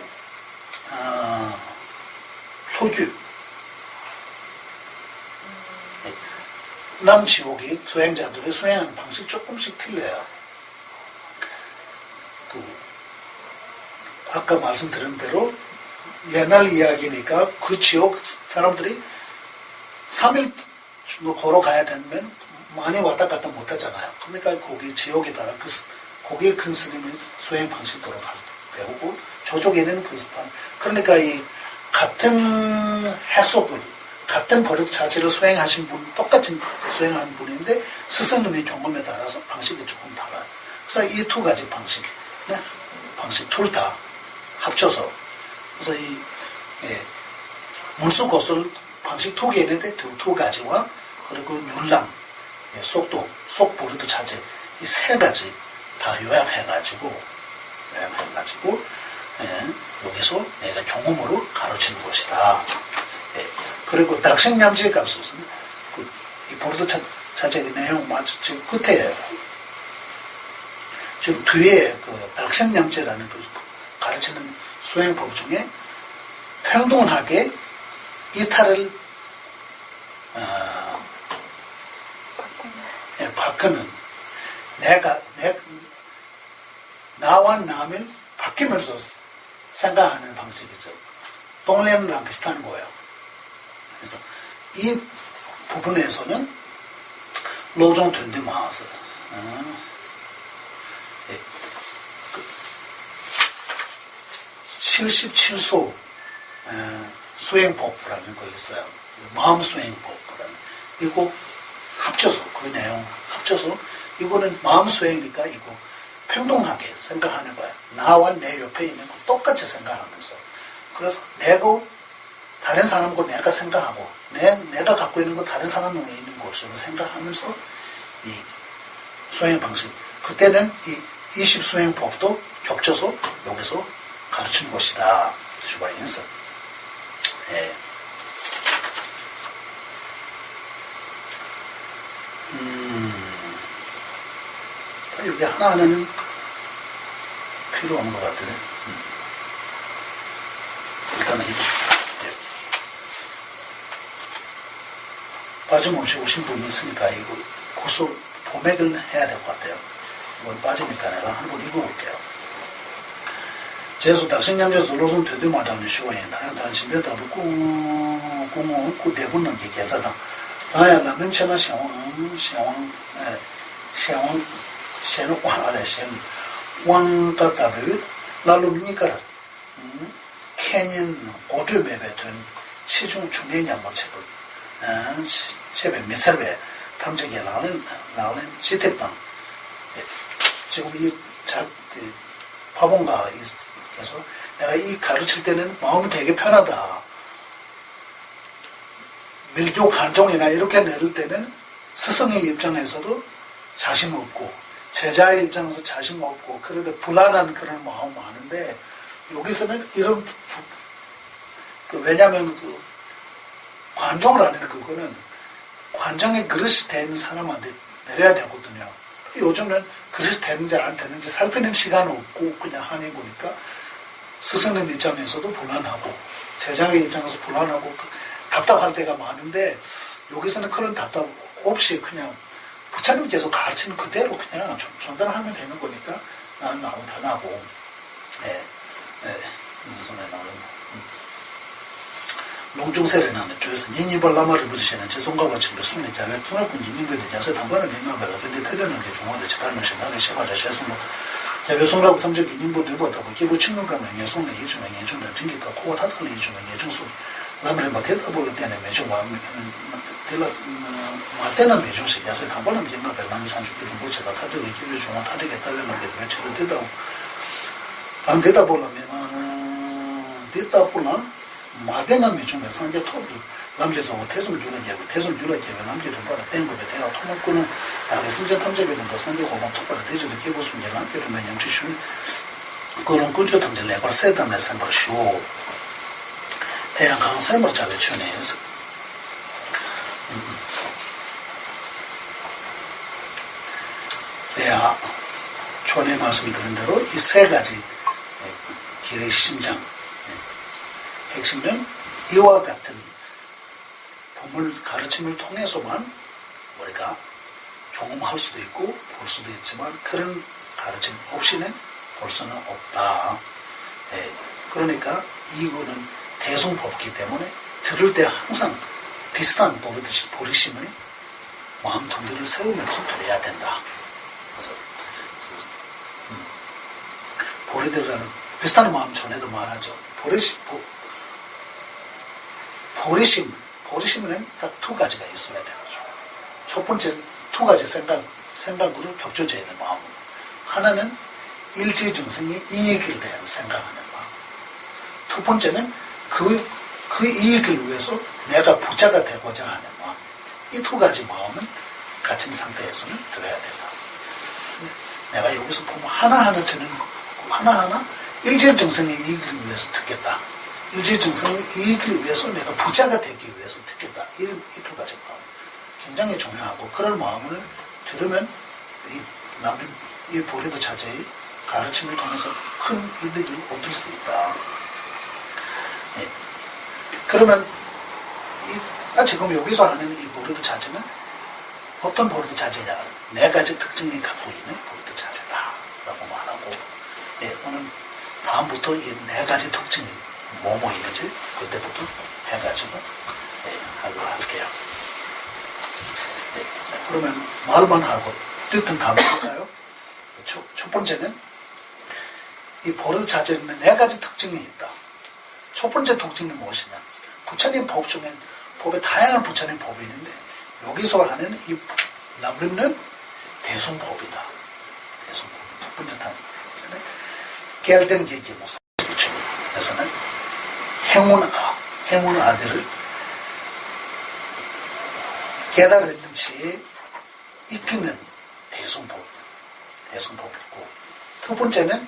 소규 남지옥이 수행자들이 수행하는 방식 조금씩 틀려요. 아까 말씀드린 대로 옛날 이야기니까 그 지옥 사람들이 3일 정도 걸어가야 되면 많이 왔다 갔다 못 하잖아요. 그러니까 거기 지옥에 따라 거기에 큰 스님이 수행 방식대로 배우고 저쪽에는 그러니까 이 같은 해석을 같은 버릇 자체를 수행하신 분, 똑같이 수행하는 분인데 스승님의 경험에 따라서 방식이 조금 달라요. 그래서 이 두 가지 방식 둘 다 합쳐서, 그래서 이 문수 고설 방식 두 개 있는데 두 가지와 그리고 율랑, 속도, 속 버릇 자체 이 세 가지 다 요약해가지고 여기서 내가 경험으로 가르치는 것이다. 그리고 닥생냠지의 값은 이 보르도 자체의 내용 지금 끝에 지금 뒤에 그 닥생냠지라는 그 가르치는 수행법 중에 평등하게 이탈을 바꾸는 나와 남을 바뀌면서 생각하는 방식이죠. 동래랑 비슷한 거예요. 그래서 이 부분에서는 로종 든든마스 77소 수행법이라는 거 있어요. 마음 수행법이라는 이거 합쳐서 그 내용 합쳐서 이거는 마음 수행이니까 이거 평등하게 생각하는 거야. 나와 내 옆에 있는 거 똑같이 생각하면서. 그래서 내가 다른 사람과 내가 생각하고 내가 갖고 있는 거 다른 사람이 있는 것으로 생각하면서 이 수행 방식. 그때는 이 20 수행법도 겹쳐서 여기서 가르치는 것이다. 수가 있어. 예. 여기 하나하나는 필요 없는 것 같으네. 일단은 이거. 예. 빠짐없이 오신 분이 있으니까 이거 고소 보맥을 해야 될 것 같아요. 이걸 빠지니까 내가 한번 읽어볼게요. 제수 닥신냠제수 로손 되들마다는 시원해. 다양한 집에다도 공공 그 대부분 게 계산다. 나야 라면 채나 시원 셴 왕아래 셴 왕가다를 라룸니까를 캐년 고주매배던 시중 중년양 모습을 제배 밑설배 탐정에 나오는 시택당 지금 이 파본가에서 내가 이 가르칠 때는 마음이 되게 편하다. 밀교 관종이나 이렇게 내릴 때는 스승의 입장에서도 자신 없고 제자의 입장에서 자신 없고 그런데 불안한 그런 마음 많은데 여기서는 이런 왜냐하면 그 관종을 하는 그거는 관종의 그릇이 된 사람한테 내려야 되거든요. 요즘은 그릇이 되는지 안 되는지 살피는 시간 없고 그냥 하는 거니까 스승님 입장에서도 불안하고 제자의 입장에서 불안하고 답답할 때가 많은데 여기서는 그런 답답 없이 그냥 부처님께서 가르치는 그대로 그냥 전달하면 되는 거니까 나는 너무 편하고 손에 나는 농중세를 나는 쪽에서 니니벌 라마를 부르시는 제송가와 친구 순리 자가 투나꾼 니니벌에 대해서 담반을 민감하라 근데 태어난 게 중앙에 지단을 신다는 시바자 셰송가 자가 송가고 탐적 니니벌 되보다고 기부 친구가면 예송에 예중에 예중에 진기가 코가 타달리 예중에 예중수 라마를 맞대다 보게 되는 매주 맞대는 매주씩 야세 담반을 민감하라 라마 산주기를 못 제가 타도 기부 중앙 타되겠다는 게 매체로 되다고 안 되다 보려면 됐다 보나 마대는 매중에 상제 톱을 남겨서 대숨 줄라게고 남겨를 받아 땡거에 대라 통을 꾸는 다게 승제 탐제되는 상제 고방 톱을 대주도 깨고 숨게 남겨를 매년 주시니 그런 꾸죠 탐제 레버 세담에 선버쇼 대양 강sem을 잘 추네서 내가 전에 말씀드린 대로 이 세 가지 길의 심장 핵심은 이와 같은 보물 가르침을 통해서만 우리가 경험할 수도 있고 볼 수도 있지만 그런 가르침 없이는 볼 수는 없다. 그러니까 이거는 대승법이기 때문에 들을 때 항상 비슷한 보리심을 마음 통기를 세우면서 들어야 된다. 그래서 보리들이라는 비슷한 마음 전에도 말하죠. 보리심은 딱 두 가지가 있어야 되는 거죠. 첫 번째 두 가지 생각으로 겹쳐져 있는 마음. 하나는 일지증생이 이익에 대한 생각하는 마음. 두 번째는 그 이익을 위해서 내가 부자가 되고자 하는 마음. 이 두 가지 마음은 같은 상태에서는 들어야 된다. 내가 여기서 보면 하나하나 듣는 거, 하나하나 일지증생의 이익을 위해서 듣겠다. 일지증생의 이익을 위해서 내가 부자가 되기 위해서 듣겠다. 이 두 가지 마음. 굉장히 중요하고 그런 마음을 들으면 이 보리도 자제의 가르침을 통해서 큰 이득을 얻을 수 있다. 그러면 지금 여기서 하는 이 보리도 자제는 어떤 보리도 자제냐? 네 가지 특징이 갖고 있는 보리도 자제다라고 말하고 오늘 다음부터 이 네 가지 특징이 뭐뭐 있는지 그때부터 해가지고 하도록 할게요. 그러면 말만 하고 뜻은 다음 볼까요? 첫 번째는 이 보리도 자제는 네 가지 특징이 있다. 첫 번째 특징은 무엇이냐? 부처님 법 중에 법에 다양한 부처님 법이 있는데 여기서 하는 이 람림은 대승법이다. 대승법. 첫 번째 단어는 깨알된 계기 모습 부처님. 그래서는 행운 아들을 깨달은 시에 이끄는 대승법이고 두 번째는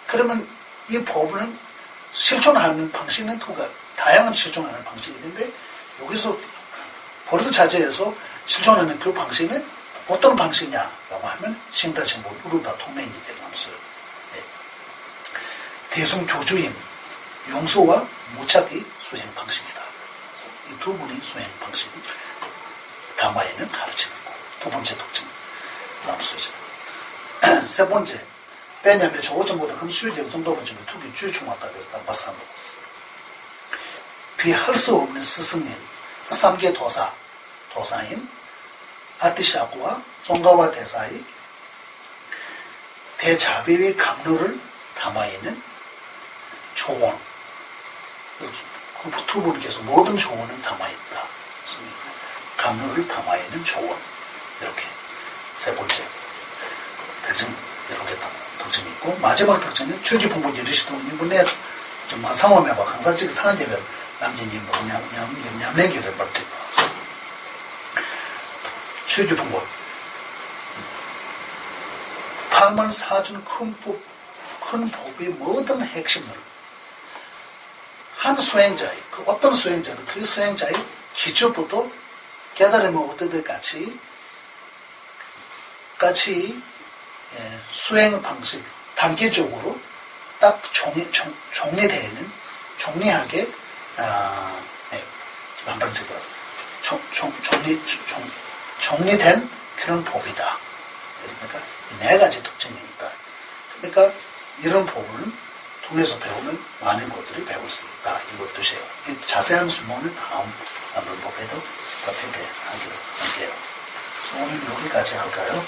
그러면 이 법은 실천하는 방식은 다양한 실천하는 방식이 있는데 여기서 보리도 자제해서 실천하는 그 방식은 어떤 방식이냐라고 하면 신다진보 우르다 통맹이 되면서요. 대승조주인 용서와 무차기 수행 방식이다. 이 두 분의 수행 방식이 담아있는 가르침이고 두 번째 특징 남수죠. 세 번째 왜냐하면 저거전보다 금수유대고 정도가 좀 두개 주중하다고 봤어. 비할 수 없는 스승님 3개 도사인 아티샤구와 송가와 대사의 대자비의 감로를 담아있는 조언. 그 두 분께서 모든 조언을 담아있다. 감로를 담아있는 조언. 이렇게 세 번째 특징 이렇게 특징이 있고 마지막 특징은 주지풍부 이르시던 이분의 좀 상황해봐 강사직 상한제별 남진이 냠내기를 벌티고 주주풍골. 팔만 사준 큰 법의 모든 핵심을 한 수행자의, 그 어떤 수행자도 그 수행자의 기초부터 깨달음을 얻을 같이 수행 방식, 단계적으로 딱 정리되어 있는, 정리하게, 정리된 그런 법이다. 그러니까 네 가지 특징이 있다. 그러니까 이런 법을 통해서 배우면 많은 것들이 배울 수 있다. 이것 뜻이에요. 이 자세한 설명은 다음 법에도 답변하기로 할게요. 오늘 여기까지 할까요?